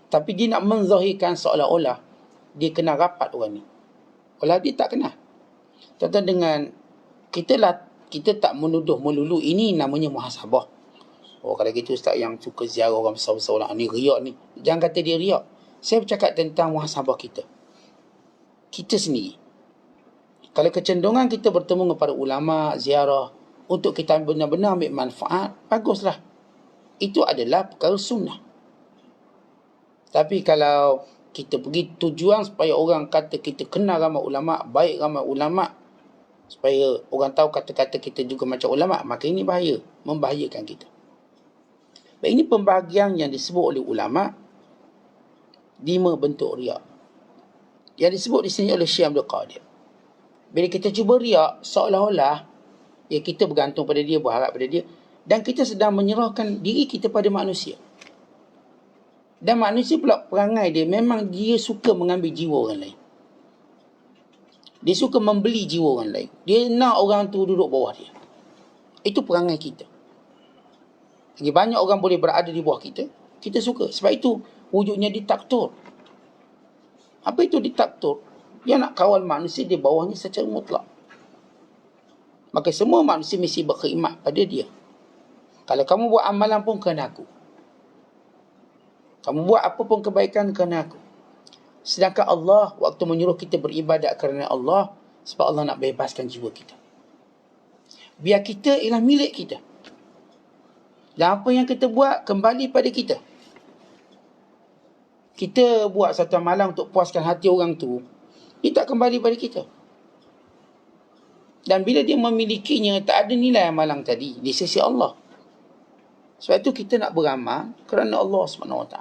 Tapi dia nak menzahirkan seolah-olah dia kenal rapat orang ni. Walau dia tak kenal. Contoh dengan kita tak menuduh melulu, ini namanya muhasabah. Oh, kalau gitu ustaz yang suka ziarah orang besar-besar orang ni riak ni. Jangan kata dia riak. Saya bercakap tentang muhasabah kita. Kita sendiri. Kalau kecenderungan kita bertemu dengan para ulama, ziarah, untuk kita benar-benar ambil manfaat, baguslah. Itu adalah perkara sunnah. Tapi kalau Kita pergi tujuan supaya orang kata kita kenal ramai ulama', baik ramai ulama', supaya orang tahu kata-kata kita juga macam ulama', maka ini bahaya, membahayakan kita. Baik, ini pembahagian yang disebut oleh ulama' 5 bentuk riak. Yang disebut di sini oleh Syekh Abdul Qadir. Bila kita cuba riak, seolah-olah ya kita bergantung pada dia, berharap pada dia, dan kita sedang menyerahkan diri kita pada manusia. Dan manusia pula perangai dia, memang dia suka mengambil jiwa orang lain. Dia suka membeli jiwa orang lain. Dia nak orang tu duduk bawah dia. Itu perangai kita. Lagi banyak orang boleh berada di bawah kita, kita suka. Sebab itu wujudnya diktator. Apa itu diktator? Dia nak kawal manusia di bawahnya secara mutlak. Maka semua manusia mesti berkhidmat pada dia. Kalau kamu buat amalan pun kerana aku. Kamu buat apa pun kebaikan kerana aku. Sedangkan Allah waktu menyuruh kita beribadat kerana Allah, sebab Allah nak bebaskan jiwa kita. Biar kita ialah milik kita. Dan apa yang kita buat kembali pada kita. Kita buat satu amalan untuk puaskan hati orang tu, dia tak kembali pada kita. Dan bila dia memilikinya, tak ada nilai amalan tadi di sisi Allah. Sebab itu kita nak beramal kerana Allah SWT.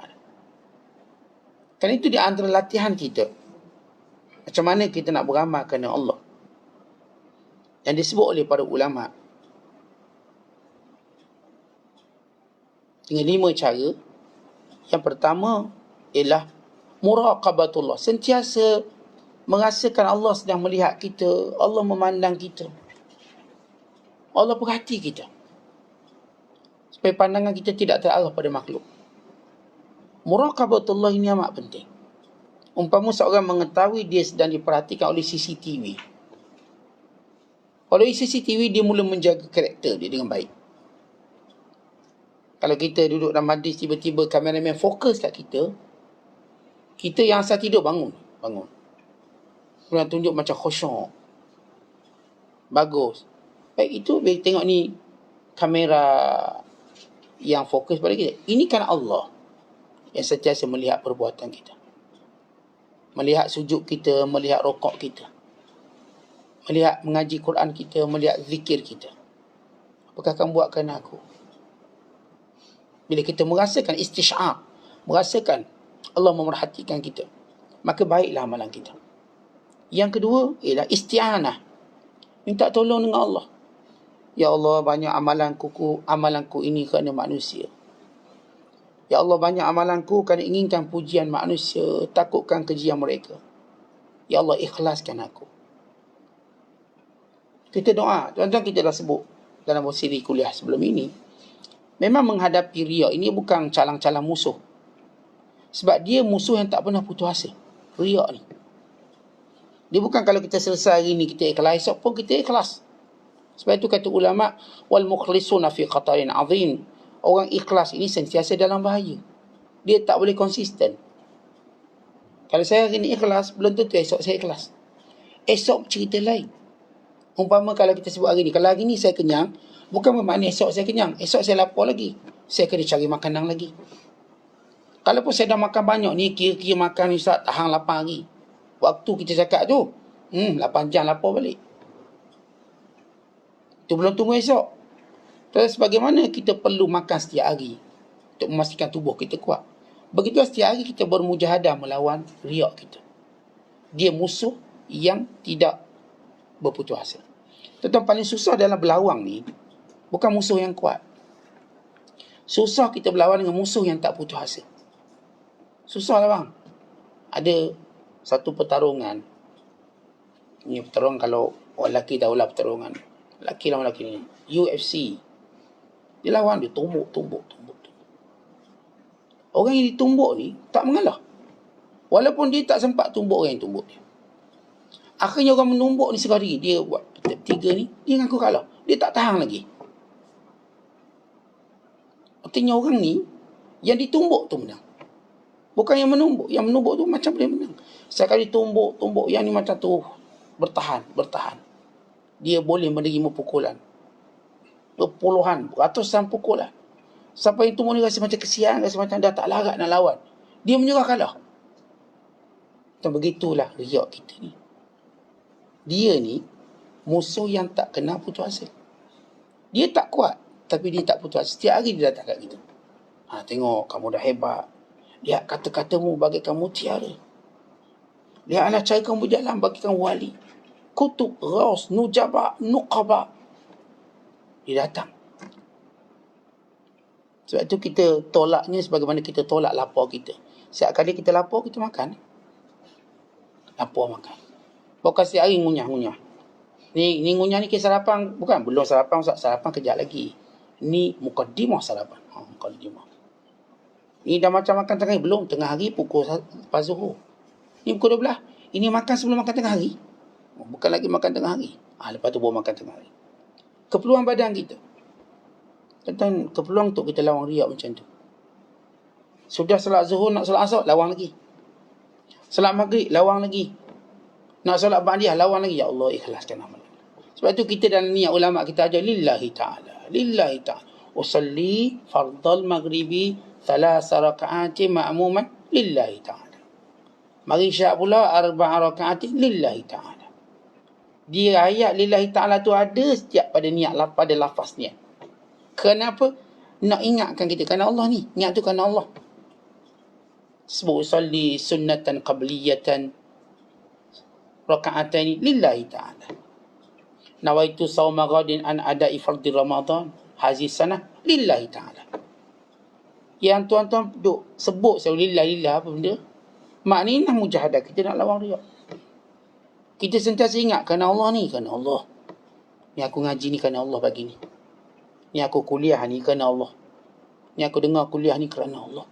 Kerana itu di antara latihan kita. Macam mana kita nak beramal kerana Allah. Yang disebut oleh para ulama' dengan 5 cara. Yang pertama ialah muraqabatullah. Sentiasa merasakan Allah sedang melihat kita. Allah memandang kita. Allah perhati kita. Supaya pandangan kita tidak terarah pada makhluk. Muraqabatullah ini amat penting. Umpama seorang mengetahui dia sedang diperhatikan oleh CCTV. Oleh CCTV, dia mula menjaga karakter dia dengan baik. Kalau kita duduk dalam majlis, tiba-tiba kameraman fokus kat kita, kita yang asal tidur bangun. Kemudian tunjuk macam khusyuk. Bagus. Baik, itu bila tengok ni kamera yang fokus pada kita. Ini kan Allah yang sentiasa melihat perbuatan kita. Melihat sujud kita, melihat rokok kita. Melihat mengaji Quran kita, melihat zikir kita. Apakah kamu buat kerana aku? Bila kita merasakan istisyar, merasakan Allah memerhatikan kita, maka baiklah amalan kita. Yang kedua ialah isti'anah. Minta tolong dengan Allah. Ya Allah, banyak amalanku ini kerana manusia. Ya Allah, banyak amalanku kerana inginkan pujian manusia, takutkan kejian mereka. Ya Allah, ikhlaskan aku. Kita doa. Tuan-tuan, kita dah sebut dalam siri kuliah sebelum ini. Memang menghadapi riak ini bukan calang-calang musuh. Sebab dia musuh yang tak pernah putus asa. Riak ni. Dia bukan kalau kita selesai hari ni kita ikhlas, esok pun kita ikhlas. Sebab itu kata ulama' wal mukhlisuna fi khatarin azim. Orang ikhlas ini sentiasa dalam bahaya. Dia tak boleh konsisten. Kalau saya hari ni ikhlas, belum tentu esok saya ikhlas. Esok cerita lain. Umpama kalau kita sebut hari ni, kalau hari ni saya kenyang, bukan bermakna esok saya kenyang. Esok saya lapar lagi. Saya kena cari makanan lagi. Kalaupun saya dah makan banyak ni, kira-kira makan ni Ustaz, tahan 8 hari. Waktu kita cakap tu, 8 jam lapar balik. Itu belum tunggu esok. Terus bagaimana kita perlu makan setiap hari untuk memastikan tubuh kita kuat. Begitu setiap hari kita bermujahadah melawan riak kita. Dia musuh yang tidak berputus asa. Tentang paling susah dalam berlawang ni, bukan musuh yang kuat. Susah kita berlawan dengan musuh yang tak putus asa. Susah lah bang. Ada satu pertarungan. Ini pertarungan kalau orang lelaki tahulah pertarungan. Lelaki lawan lelaki ni. UFC. Dia lawan, dia tumbuk. Orang yang ditumbuk ni tak mengalah. Walaupun dia tak sempat tumbuk orang yang tumbuk dia. Akhirnya orang menumbuk ni sekali. Dia buat tiga ni, dia ngaku kalah. Dia tak tahan lagi. Artinya orang ni, yang ditumbuk tu menang. Bukan yang menumbuk. Yang menumbuk tu macam boleh menang. Sekali tumbuk. Yang ni macam tu bertahan. Dia boleh menerima pukulan. Berpuluhan, ratusan pukulan. Sampai yang tumbuk ni rasa macam kesian, rasa macam dah tak larat nak lawan. Dia menyerah kalah. Dan begitulah riak kita ni. Dia ni musuh yang tak kenal putus asa. Dia tak kuat, tapi dia tak putus asa. Setiap hari dia datang kat kita. Tengok, kamu dah hebat. Lihat kata-katamu bagaikan mutiara. Lihatlah cara kamu berjalan bagaikan wali. Kutub, Ghaus, Nujaba, Nuqaba. Dia datang. Sebab tu kita tolaknya sebagaimana kita tolak lapar kita. Setiap kali kita lapar, kita makan. Lapar makan. Bukan setiap hari ngunyah-ngunyah. Ni ngunyah ni kisah sarapan. Bukan, belum sarapan. Sarapan kejap lagi. Ni mukaddimah sarapan. Mukaddimah. Ni dah macam makan tengah hari. Belum, tengah hari pukul lepas Zuhur. Ni pukul 12. Ini makan sebelum makan tengah hari. Bukan lagi makan tengah hari. Lepas tu baru makan tengah hari. Keperluan badan kita. Tentang keperluan untuk kita lawan riak macam tu. Sudah solat Zuhur, nak solat Asar, lawan lagi. Solat Maghrib, lawan lagi. Nak solat Ba'diyah, lawan lagi. Ya Allah, ikhlaskan amal. Sebab tu kita dalam niat ulama kita ajar lillahi ta'ala. Lillahi ta'ala. Usalli fardal maghribi 3 raka'ati ma'muman lillahi ta'ala. Mari syak pula 4 raka'ati lillahi ta'ala. Dia ayat lillahi ta'ala tu ada setiap pada niat, pada lafaz niat. Kenapa? Nak ingatkan kita. Kerana Allah ni. Niat tu kerana Allah. Sebut usalli sunnatan qabliyatan raka'ataini lillahi ta'ala. Nawaitu sawma ghadin an ada'i fardhi Ramadan hazihi sanah lillahi ta'ala. Yang tuan-tuan duk sebut saya lillahi apa benda? Maknanya mujahadah kita nak lawan riak. Kita sentiasa ingat kerana Allah ni, kerana Allah. Ni aku ngaji ni kerana Allah bagi ni. Ni aku kuliah ni kerana Allah. Ni aku dengar kuliah ni kerana Allah.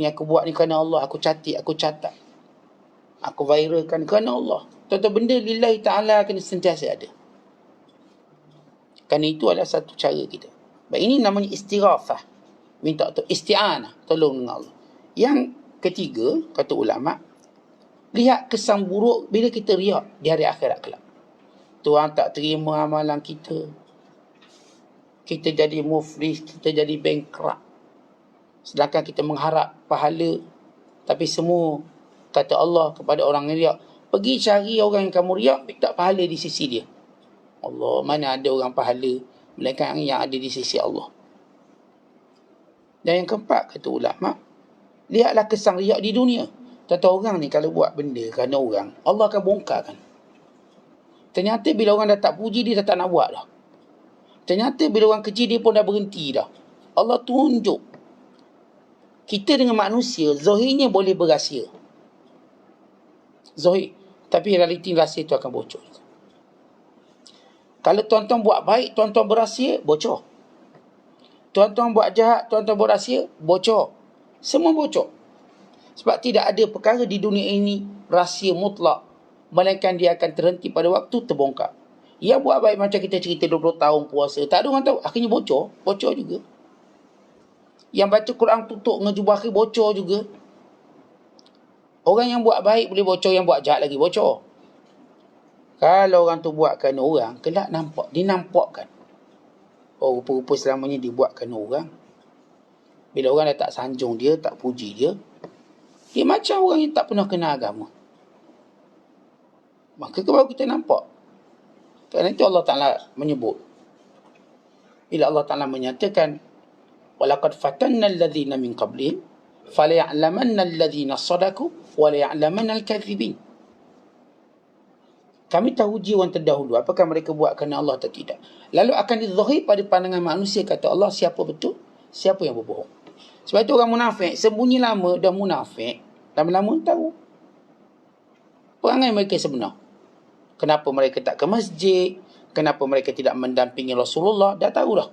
Ni aku buat ni kerana Allah. Aku catat. Aku viralkan kerana Allah. Tuan-tuan, benda lillahi ta'ala kena sentiasa ada. Kerana itu adalah satu cara kita. Ini namanya istighafah. Minta isti'anah. Tolong dengan Allah. Yang ketiga, kata ulama, lihat kesan buruk bila kita riak di hari akhirat kelak. Tuhan tak terima amalan kita. Kita jadi muflis, kita jadi bankrupt. Sedangkan kita mengharap pahala. Tapi semua, kata Allah kepada orang yang riak, pergi cari orang yang kamu riak, minta pahala di sisi dia. Allah, mana ada orang pahala melainkan yang ada di sisi Allah. Dan yang keempat, kata ulama, lihatlah kesan riak di dunia. Tuan-tuan, orang ni kalau buat benda kerana orang, Allah akan bongkarkan. Ternyata bila orang dah tak puji, dia dah tak nak buat dah. Ternyata bila orang kecil, dia pun dah berhenti dah. Allah tunjuk. Kita dengan manusia, zahirnya boleh berahsia. Zahir. Tapi realiti rahsia itu akan bocor. Kalau tuan-tuan buat baik, tuan-tuan berahsia, bocor. Tuan-tuan buat jahat, tuan-tuan buat rahsia, bocor. Semua bocor. Sebab tidak ada perkara di dunia ini rahsia mutlak. Melainkan dia akan terhenti pada waktu terbongkar. Yang buat baik macam kita cerita 20 tahun puasa, tak ada orang tahu. Akhirnya bocor. Bocor juga. Yang baca Quran tutup dengan jubah akhir, bocor juga. Orang yang buat baik boleh bocor, yang buat jahat lagi bocor. Kalau orang tu buat kerana orang, kelak nampak, dinampakkan. Oh, rupa-rupa selamanya dibuat kerana orang. Bila orang dah tak sanjung dia, tak puji dia, dia macam orang yang tak pernah kenal agama. Maka baru kita nampak. Kerana itu Allah Ta'ala menyebut. Bila Allah Ta'ala menyatakan, وَلَقَدْ فَتَنَّا الَّذِينَ مِنْ قَبْلِهِمْ فَلَيَعْلَمَنَّ الَّذِينَ صَدَقُوا وَلَيَعْلَمَنَّ الْكَذِبِينَ. Kami tahu uji orang terdahulu, apakah mereka buat kerana Allah atau tidak. Lalu akan dizahir pada pandangan manusia, kata Allah, siapa betul, siapa yang berbohong. Sebab itu orang munafik, sembunyi lama dah munafik, lama-lama tahu perangai mereka sebenar. Kenapa mereka tak ke masjid, kenapa mereka tidak mendampingi Rasulullah, dah tahu dah.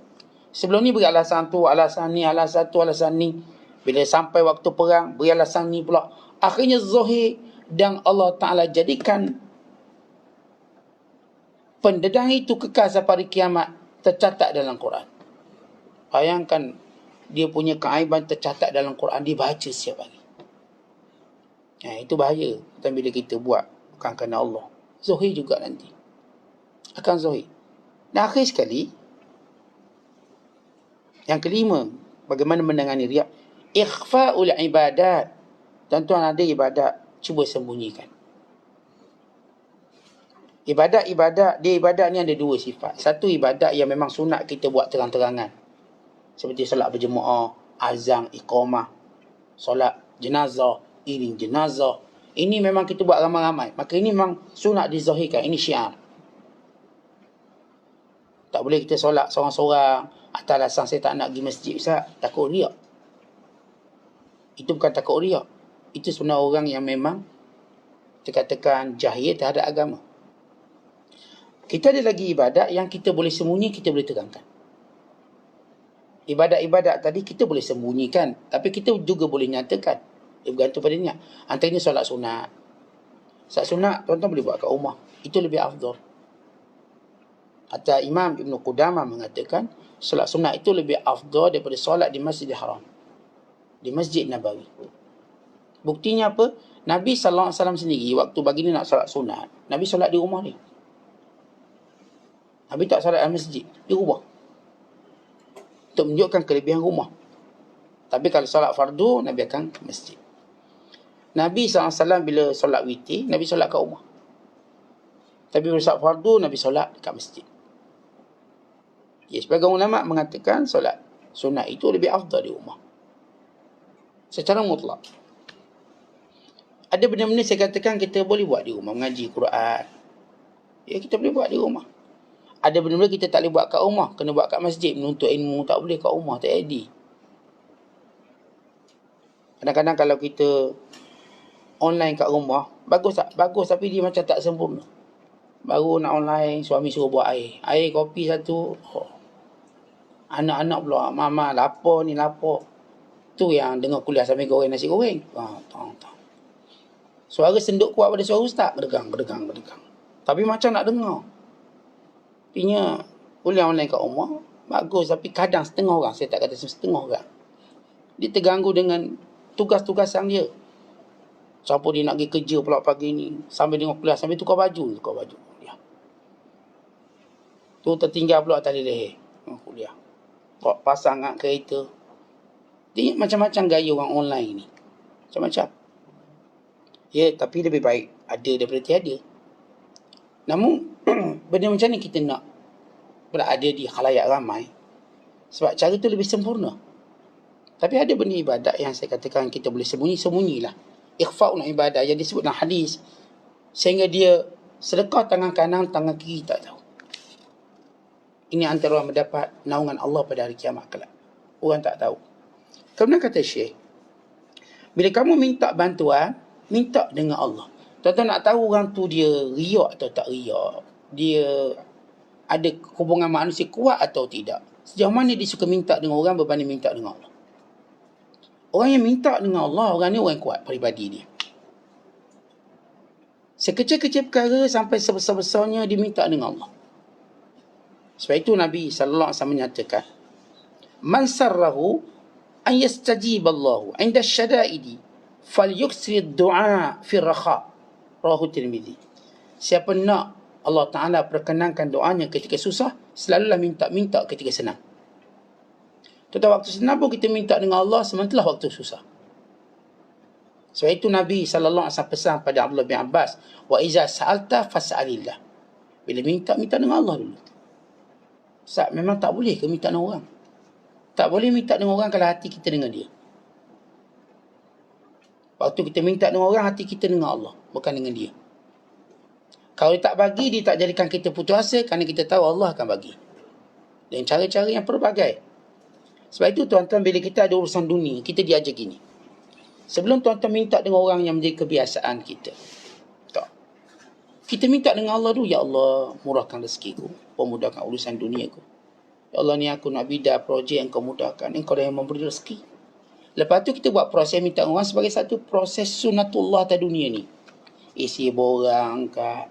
Sebelum ni beri alasan tu, alasan ni, alasan tu, alasan ni. Bila sampai waktu perang, beri alasan ni pula. Akhirnya zahir, dan Allah Ta'ala jadikan pendedang itu kekal sampai hari kiamat, tercatat dalam Quran. Bayangkan, dia punya keaiban tercatat dalam Quran, dibaca setiap hari. Itu bahaya. Dan bila kita buat bukan kerana Allah, zahir juga nanti. Akan zahir. Dan akhir sekali, yang kelima, bagaimana menangani riak? Ikhfa'ul ibadat. Tuan-tuan, ada ibadat cuba sembunyikan. Ibadat ni ada dua sifat. Satu, ibadat yang memang sunat kita buat terang-terangan, seperti solat berjemaah, azan, iqamah, solat jenazah, iring jenazah. Ini memang kita buat ramai-ramai, maka ini memang sunat dizahirkan. Ini syiar. Tak boleh kita solat seorang-seorang atas alasan saya tak nak pergi masjid, Ustaz, takut riak. Itu bukan takut riak. Itu sebenarnya orang yang memang dikatakan jahil terhadap agama. Kita ada lagi ibadat yang kita boleh sembunyi, kita boleh terangkan. Ibadat-ibadat tadi kita boleh sembunyikan, tapi kita juga boleh nyatakan. Dia bergantung pada niat. Antaranya solat sunat. Solat sunat tuan-tuan boleh buat kat rumah. Itu lebih afdal. Hatta Imam Ibn Qudamah mengatakan solat sunat itu lebih afdal daripada solat di Masjidil Haram, di Masjid Nabawi. Buktinya apa? Nabi SAW sendiri waktu baginda nak solat sunat, Nabi solat di rumah dia. Nabi tak solat di masjid, di rumah, untuk menunjukkan kelebihan rumah. Tapi kalau solat fardu, Nabi akan ke masjid. Nabi SAW bila solat witir, Nabi solat kat rumah. Tapi bila solat fardu, Nabi solat kat masjid. Ya, sebagian ulama mengatakan solat sunat itu lebih afdal di rumah, secara mutlak. Ada benda-benda saya katakan kita boleh buat di rumah, mengaji Quran. Ya, kita boleh buat di rumah. Ada benda-benda kita tak boleh buat kat rumah, kena buat kat masjid. Menuntut ilmu tak boleh kat rumah, tak jadi. Kadang-kadang kalau kita online kat rumah, bagus tak? Bagus, tapi dia macam tak sempurna. Baru nak online, suami suruh buat air. Air kopi satu. Anak-anak pula, mama lapar ni lapar. Tu yang dengar kuliah sambil goreng nasi goreng. Suara senduk kuat pada suara ustaz. Berdegang. Tapi macam nak dengar. Artinya, kuliah online kat rumah, bagus. Tapi kadang setengah orang, saya tak kata setengah orang, dia terganggu dengan tugas-tugasan dia. Siapa dia nak pergi kerja pula pagi ni, sambil dengar kuliah, sambil tukar baju. Ya. Tu tertinggal pula tali leher. Kuliah. Pasang kat kereta. Dia macam-macam gaya orang online ni. Macam-macam. Ya, tapi lebih baik ada daripada tiada. Namun, benda macam ni kita nak berada di khalayak ramai. Sebab cara tu lebih sempurna. Tapi ada benda ibadat yang saya katakan kita boleh sembunyilah. Ikhfa'un ibadah yang disebut dalam hadis. Sehingga dia sedekah tangan kanan, tangan kiri tak tahu. Ini antara orang mendapat naungan Allah pada hari kiamat kelak. Orang tak tahu. Kemudian kata Syekh, bila kamu minta bantuan, minta dengan Allah. Tuan-tuan nak tahu orang tu dia riak atau tak riak, dia ada hubungan manusia kuat atau tidak, sejauh mana dia suka minta dengan orang berbanding minta dengan Allah. Orang yang minta dengan Allah, orang ni orang yang kuat peribadi dia. Sekecil-kecil perkara sampai sebesar-besarnya diminta dengan Allah. Sebab itu Nabi SAW menyatakan, Man sarrahu an yastajiballahu inda syada'idi falyuksri du'a fi rakha. Rawahu Tirmidzi. Siapa nak Allah Ta'ala perkenankan doanya ketika susah, selalulah minta ketika senang. Tetapi waktu senang pun kita minta dengan Allah, sementara waktu susah. Sebab itu Nabi SAW pesan pada Abdullah bin Abbas, wa iza sa'alta fas'alillah. Bila minta dengan Allah dulu. Sebab memang tak boleh ke minta dengan orang. Tak boleh minta dengan orang kalau hati kita dengan dia. Waktu kita minta dengan orang, hati kita dengan Allah, bukan dengan dia. Kalau dia tak bagi, dia tak jadikan kita putus asa, kerana kita tahu Allah akan bagi. Dan cara-cara yang pelbagai. Sebab itu tuan-tuan, bila kita ada urusan dunia, kita diajar gini. Sebelum tuan-tuan minta dengan orang yang menjadi kebiasaan kita, tak. Kita minta dengan Allah dulu, ya Allah, murahkan rezekiku, pemudahkan urusan duniaku. Ya Allah, ni aku nak bidah projek yang kau mudahkan, engkau dah yang memberi rezeki. Lepas tu kita buat proses minta orang sebagai satu proses sunatullah atas dunia ni. Isi borang kat.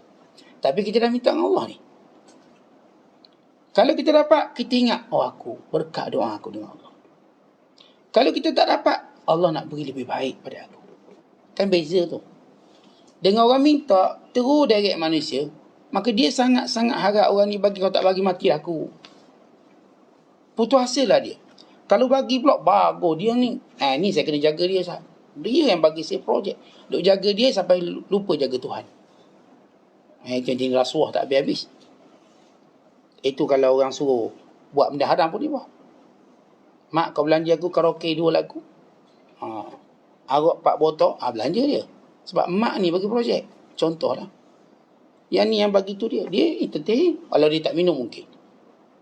Tapi kita dah minta dengan Allah ni. Kalau kita dapat, kita ingat, oh aku berkat doa aku dengan Allah. Kalau kita tak dapat, Allah nak beri lebih baik pada aku. Kan beza tu. Dengan orang minta, terus direct manusia, maka dia sangat-sangat harap orang ni bagi, kalau tak bagi mati aku. Putus asa lah dia. Kalau bagi pula, bagus dia ni. Ni saya kena jaga dia, Ustaz. Dia yang bagi saya projek. Duk jaga dia sampai lupa jaga Tuhan. Itu jadi rasuah tak habis-habis. Itu kalau orang suruh buat benda haram pun dia buat. Mak, kau belanja aku karaoke 2 lagu. Arak 4 botol, belanja dia. Sebab mak ni bagi projek. Contohlah. Yang ni yang bagi tu dia. Dia entertain. Kalau dia tak minum mungkin.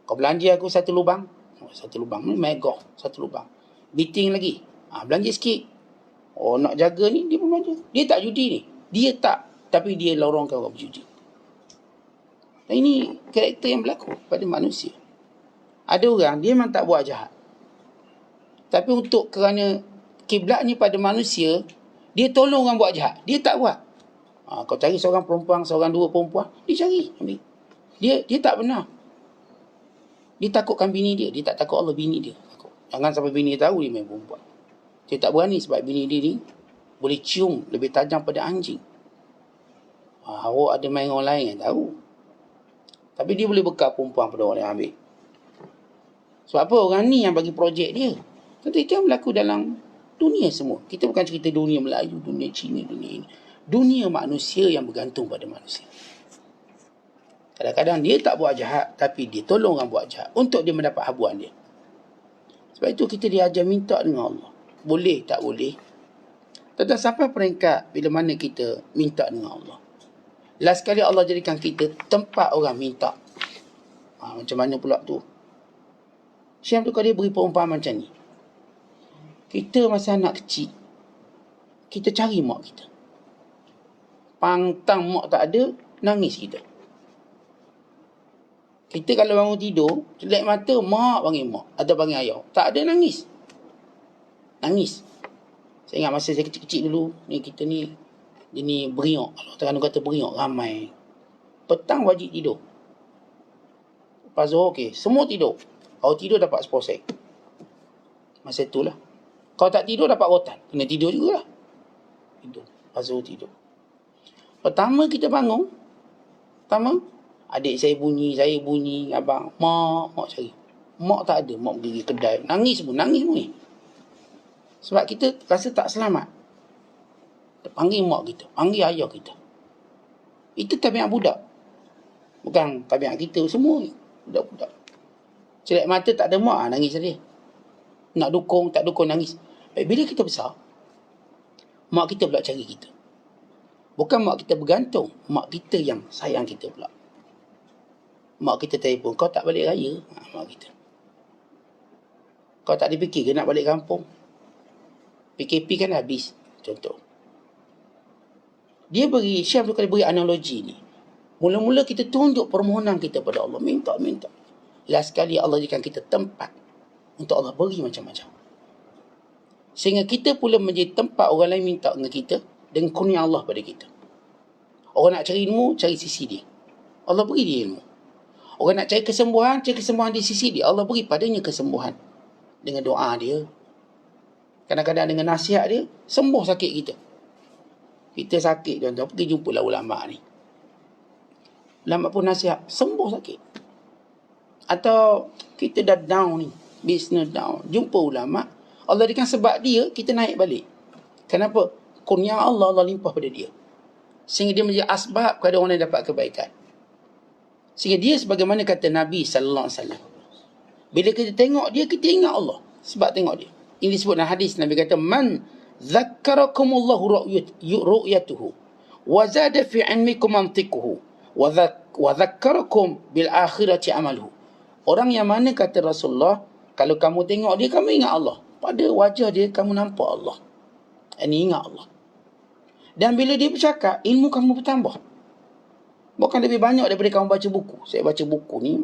Kau belanja aku 1 lubang. 1 lubang ni megah. 1 lubang. Beating lagi. Belanja sikit. Nak jaga ni, dia pun belanja. Dia tak judi ni. Dia tak. Tapi dia lorongkan orang berjudi. Dan ini karakter yang berlaku pada manusia. Ada orang, dia memang tak buat jahat. Tapi untuk kerana kiblatnya pada manusia, dia tolong orang buat jahat. Dia tak buat. Kau cari seorang perempuan, seorang 2 perempuan, dia cari, ambil. Dia tak benar. Dia takutkan bini dia. Dia tak takut Allah bini dia. Takut. Jangan sampai bini dia tahu dia main perempuan. Dia tak berani sebab bini dia ni boleh cium lebih tajam pada anjing. Awak ada main orang lain yang tahu. Tapi dia boleh bekal perempuan pada orang yang ambil. Sebab apa? Orang ni yang bagi projek dia. Tentu itu yang berlaku dalam dunia semua. Kita bukan cerita dunia Melayu, dunia Cina, dunia ini. Dunia manusia yang bergantung pada manusia. Kadang-kadang dia tak buat jahat, tapi dia tolong orang buat jahat untuk dia mendapat habuan dia. Sebab itu kita diajar minta dengan Allah. Boleh tak boleh. Tentang sampai peringkat bila mana kita minta dengan Allah. Last kali Allah jadikan kita tempat orang minta. Macam mana pula tu? Syekh Abdul Qadir beri perumpamaan macam ni. Kita masa anak kecil, kita cari mak kita. Pantang mak tak ada, nangis kita. Kita kalau bangun tidur, celak mata, mak panggil mak. Atau panggil ayah. Tak ada, nangis. Nangis. Saya ingat masa saya kecil-kecil dulu, ni kita ni, dia ni beriok. Kalau Terengganu kata beriok, ramai. Petang wajib tidur. Lepas Zohor, okey. Semua tidur. Kalau tidur dapat 10 sen. Masa itulah. Kalau tak tidur dapat rotan. Kena tidur jugalah. Tidur. Lepas Zohor tidur. Pertama kita bangun. Adik saya bunyi, abang. Mak cari. Mak tak ada. Mak pergi kedai. Nangis pun ni. Sebab kita rasa tak selamat. Kita panggil mak kita. Panggil ayah kita. Itu tabiat budak. Bukan tabiat kita semua ni. Budak-budak. Celak mata tak ada mak, nangis dia. Nak dukung, tak dukung, nangis. Bila kita besar, mak kita pula cari kita. Bukan mak kita bergantung. Mak kita yang sayang kita pula. Mak kita telefon, kau tak balik raya? Mak kita. Kau tak dipikir ke nak balik kampung? PKP kan habis. Contoh. Syekh Abdul Qadir beri analogi ni. Mula-mula kita tunjuk permohonan kita pada Allah. Minta. Last kali Allah jadikan kita tempat untuk Allah beri macam-macam. Sehingga kita pula menjadi tempat orang lain minta dengan kita dengan kurnia Allah pada kita. Orang nak cari ilmu, cari sisi dia. Allah beri dia ilmu. Orang nak cari kesembuhan di sisi dia. Allah beri padanya kesembuhan. Dengan doa dia. Kadang-kadang dengan nasihat dia, sembuh sakit kita. Kita sakit, contoh, pergi jumpalah ulama ni. Ulama pun nasihat, sembuh sakit. Atau kita dah down ni, business down, jumpa ulama, Allah berikan sebab dia, kita naik balik. Kenapa? Kurnia Allah limpah pada dia. Sehingga dia menjadi asbab kepada orang yang dapat kebaikan. Sehingga dia sebagaimana kata Nabi SAW. Bila kita tengok dia, kita ingat Allah. Sebab tengok dia. Ini disebut dalam hadis. Nabi kata, Man zakkarakumullahu ru'yatuhu. Wa zada fi ilmikum mantiquhu. Wa zakkarakum bil akhirati amaluhu. Orang yang mana kata Rasulullah, kalau kamu tengok dia, kamu ingat Allah. Pada wajah dia, kamu nampak Allah. Ini ingat Allah. Dan bila dia bercakap, ilmu kamu bertambah. Bukan lebih banyak daripada kamu baca buku. Saya baca buku ni,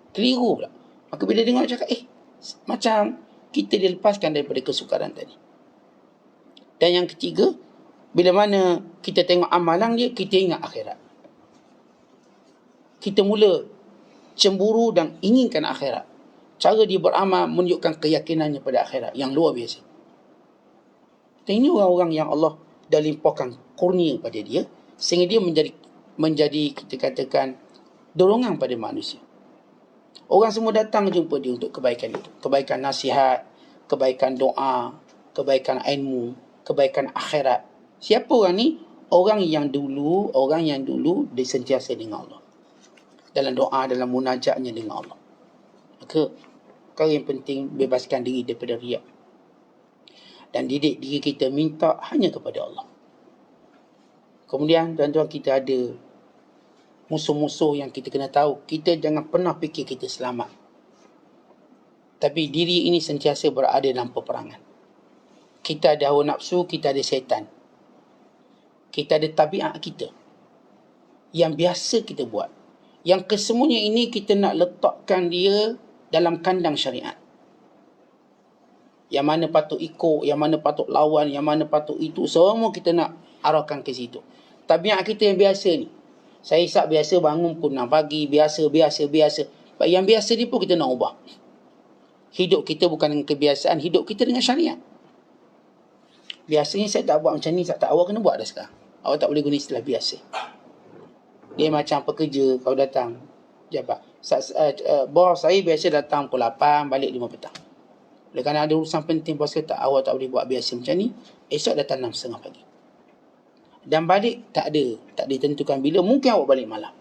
keliru pula. Maka bila dia tengok, cakap, macam kita dilepaskan daripada kesukaran tadi. Dan yang ketiga, bila mana kita tengok amalan dia, kita ingat akhirat. Kita mula cemburu dan inginkan akhirat. Cara dia beramal menunjukkan keyakinannya pada akhirat yang luar biasa. Dan ini orang-orang yang Allah dah limpahkan kurnia pada dia, sehingga dia menjadi kita katakan dorongan pada manusia. Orang semua datang jumpa dia untuk kebaikan itu. Kebaikan nasihat, kebaikan doa, kebaikan ilmu, kebaikan akhirat. Siapa orang ni? Orang yang dulu dia sentiasa dengan Allah. Dalam doa, dalam munajatnya dengan Allah. Maka perkara yang penting, bebaskan diri daripada riak. Dan didik diri kita minta hanya kepada Allah. Kemudian tuan-tuan, kita ada musuh-musuh yang kita kena tahu. Kita jangan pernah fikir kita selamat. Tapi diri ini sentiasa berada dalam peperangan. Kita ada hawa nafsu, kita ada syaitan. Kita ada tabiat kita yang biasa kita buat. Yang kesemuanya ini kita nak letakkan dia dalam kandang syariat. Yang mana patut ikut, yang mana patut lawan, yang mana patut itu, semua kita nak arahkan ke situ. Tabiat kita yang biasa ni. Saya isap biasa, bangun pukul 6 pagi, biasa. Yang biasa ni pun kita nak ubah. Hidup kita bukan dengan kebiasaan, hidup kita dengan syariat. Biasanya saya tak buat macam ni, awak kena buat dah sekarang. Awak tak boleh guna istilah biasa. Dia macam pekerja, kau datang jabat. Bos saya biasa datang pukul 8, balik 5 petang. Oleh kerana ada urusan penting, bos kata awak tak boleh buat biasa macam ni, esok datang 6.30 pagi. Dan balik tak ditentukan bila, mungkin awak balik malam.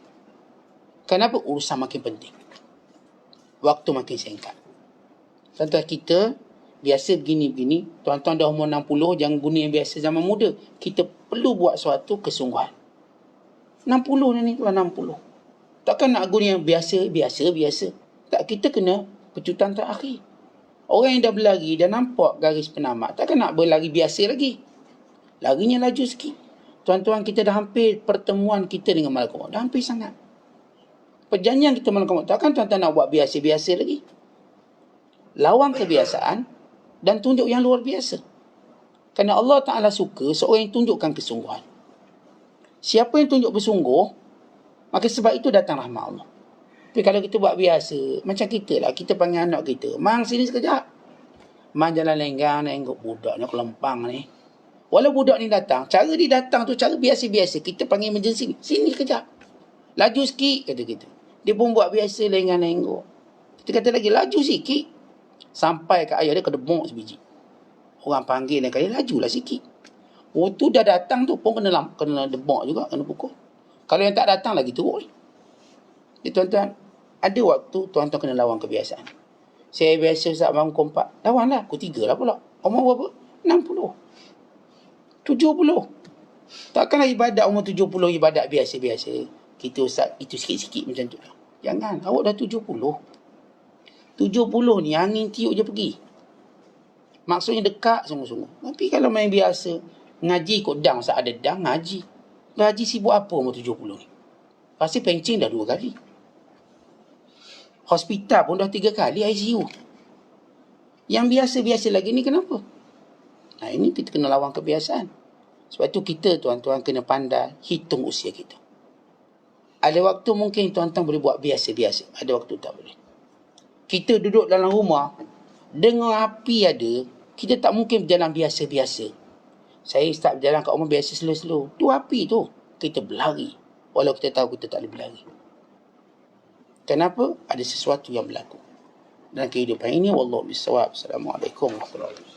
Kenapa? Urusan makin penting. Waktu makin singkat. Tuan-tuan, kita biasa begini-begini. Tuan-tuan dah umur 60, jangan guna yang biasa zaman muda. Kita perlu buat suatu kesungguhan. 60 ni tuan, 60. Takkan nak guna yang biasa. Tak, kita kena pecutan terakhir. Orang yang dah berlari, dah nampak garis penamat, takkan nak berlari biasa lagi. Larinya laju sikit. Tuan-tuan, kita dah hampir pertemuan kita dengan malaikat maut. Dah hampir sangat. Perjanjian kita malaikat maut. Takkan tuan-tuan nak buat biasa-biasa lagi. Lawan kebiasaan dan tunjuk yang luar biasa. Kerana Allah Ta'ala suka seorang yang tunjukkan kesungguhan. Siapa yang tunjuk bersungguh, maka sebab itu datang rahmat Allah. Tapi kalau kita buat biasa, macam kita lah, kita panggil anak kita, mang sini sekejap. Mang jalan lenggang, nengok budak ni, kelempang ni. Walau budak ni datang, cara dia datang tu cara biasa-biasa. Kita panggil emergency, sini sekejap. Laju sikit, kata kita. Dia pun buat biasa, lenggang nengok. Kita kata lagi, laju sikit. Sampai ke ayah dia kedebok sebiji. Orang panggil dia kali, lajulah sikit. Oh tu dah datang tu pun kena debok juga, kena pukul. Kalau yang tak datang lagi teruk. Jadi tuan-tuan, ada waktu tuan-tuan kena lawan kebiasaan. Saya biasa Ustaz bangun pukul 4. Lawanlah, pukul 3 lah pula. Umur berapa? 60. 70. Takkanlah ibadat umur 70 ibadat biasa-biasa. Kita Ustaz, itu sikit-sikit macam tu. Jangan, awak dah 70. 70 ni angin tiup je pergi. Maksudnya dekat sungguh-sungguh. Tapi kalau main biasa, ngaji kot dang, Ustaz ada dang ngaji. Ngaji sibuk apa umur 70 ni? Pasti pencing dah 2 kali. Hospital pun dah 3 kali ICU. Yang biasa-biasa lagi ni kenapa? Nah, ini kita kena lawan kebiasaan. Sebab itu kita tuan-tuan kena pandai hitung usia kita. Ada waktu mungkin tuan-tuan boleh buat biasa-biasa. Ada waktu tak boleh. Kita duduk dalam rumah, dengan api ada, kita tak mungkin berjalan biasa-biasa. Saya start berjalan kat rumah biasa slow-slow. Tu api tu. Kita berlari. Walau kita tahu kita tak boleh berlari. Kenapa? Ada sesuatu yang berlaku dalam kehidupan ini. Wallahu bissawab. Assalamualaikum warahmatullahi wabarakatuh.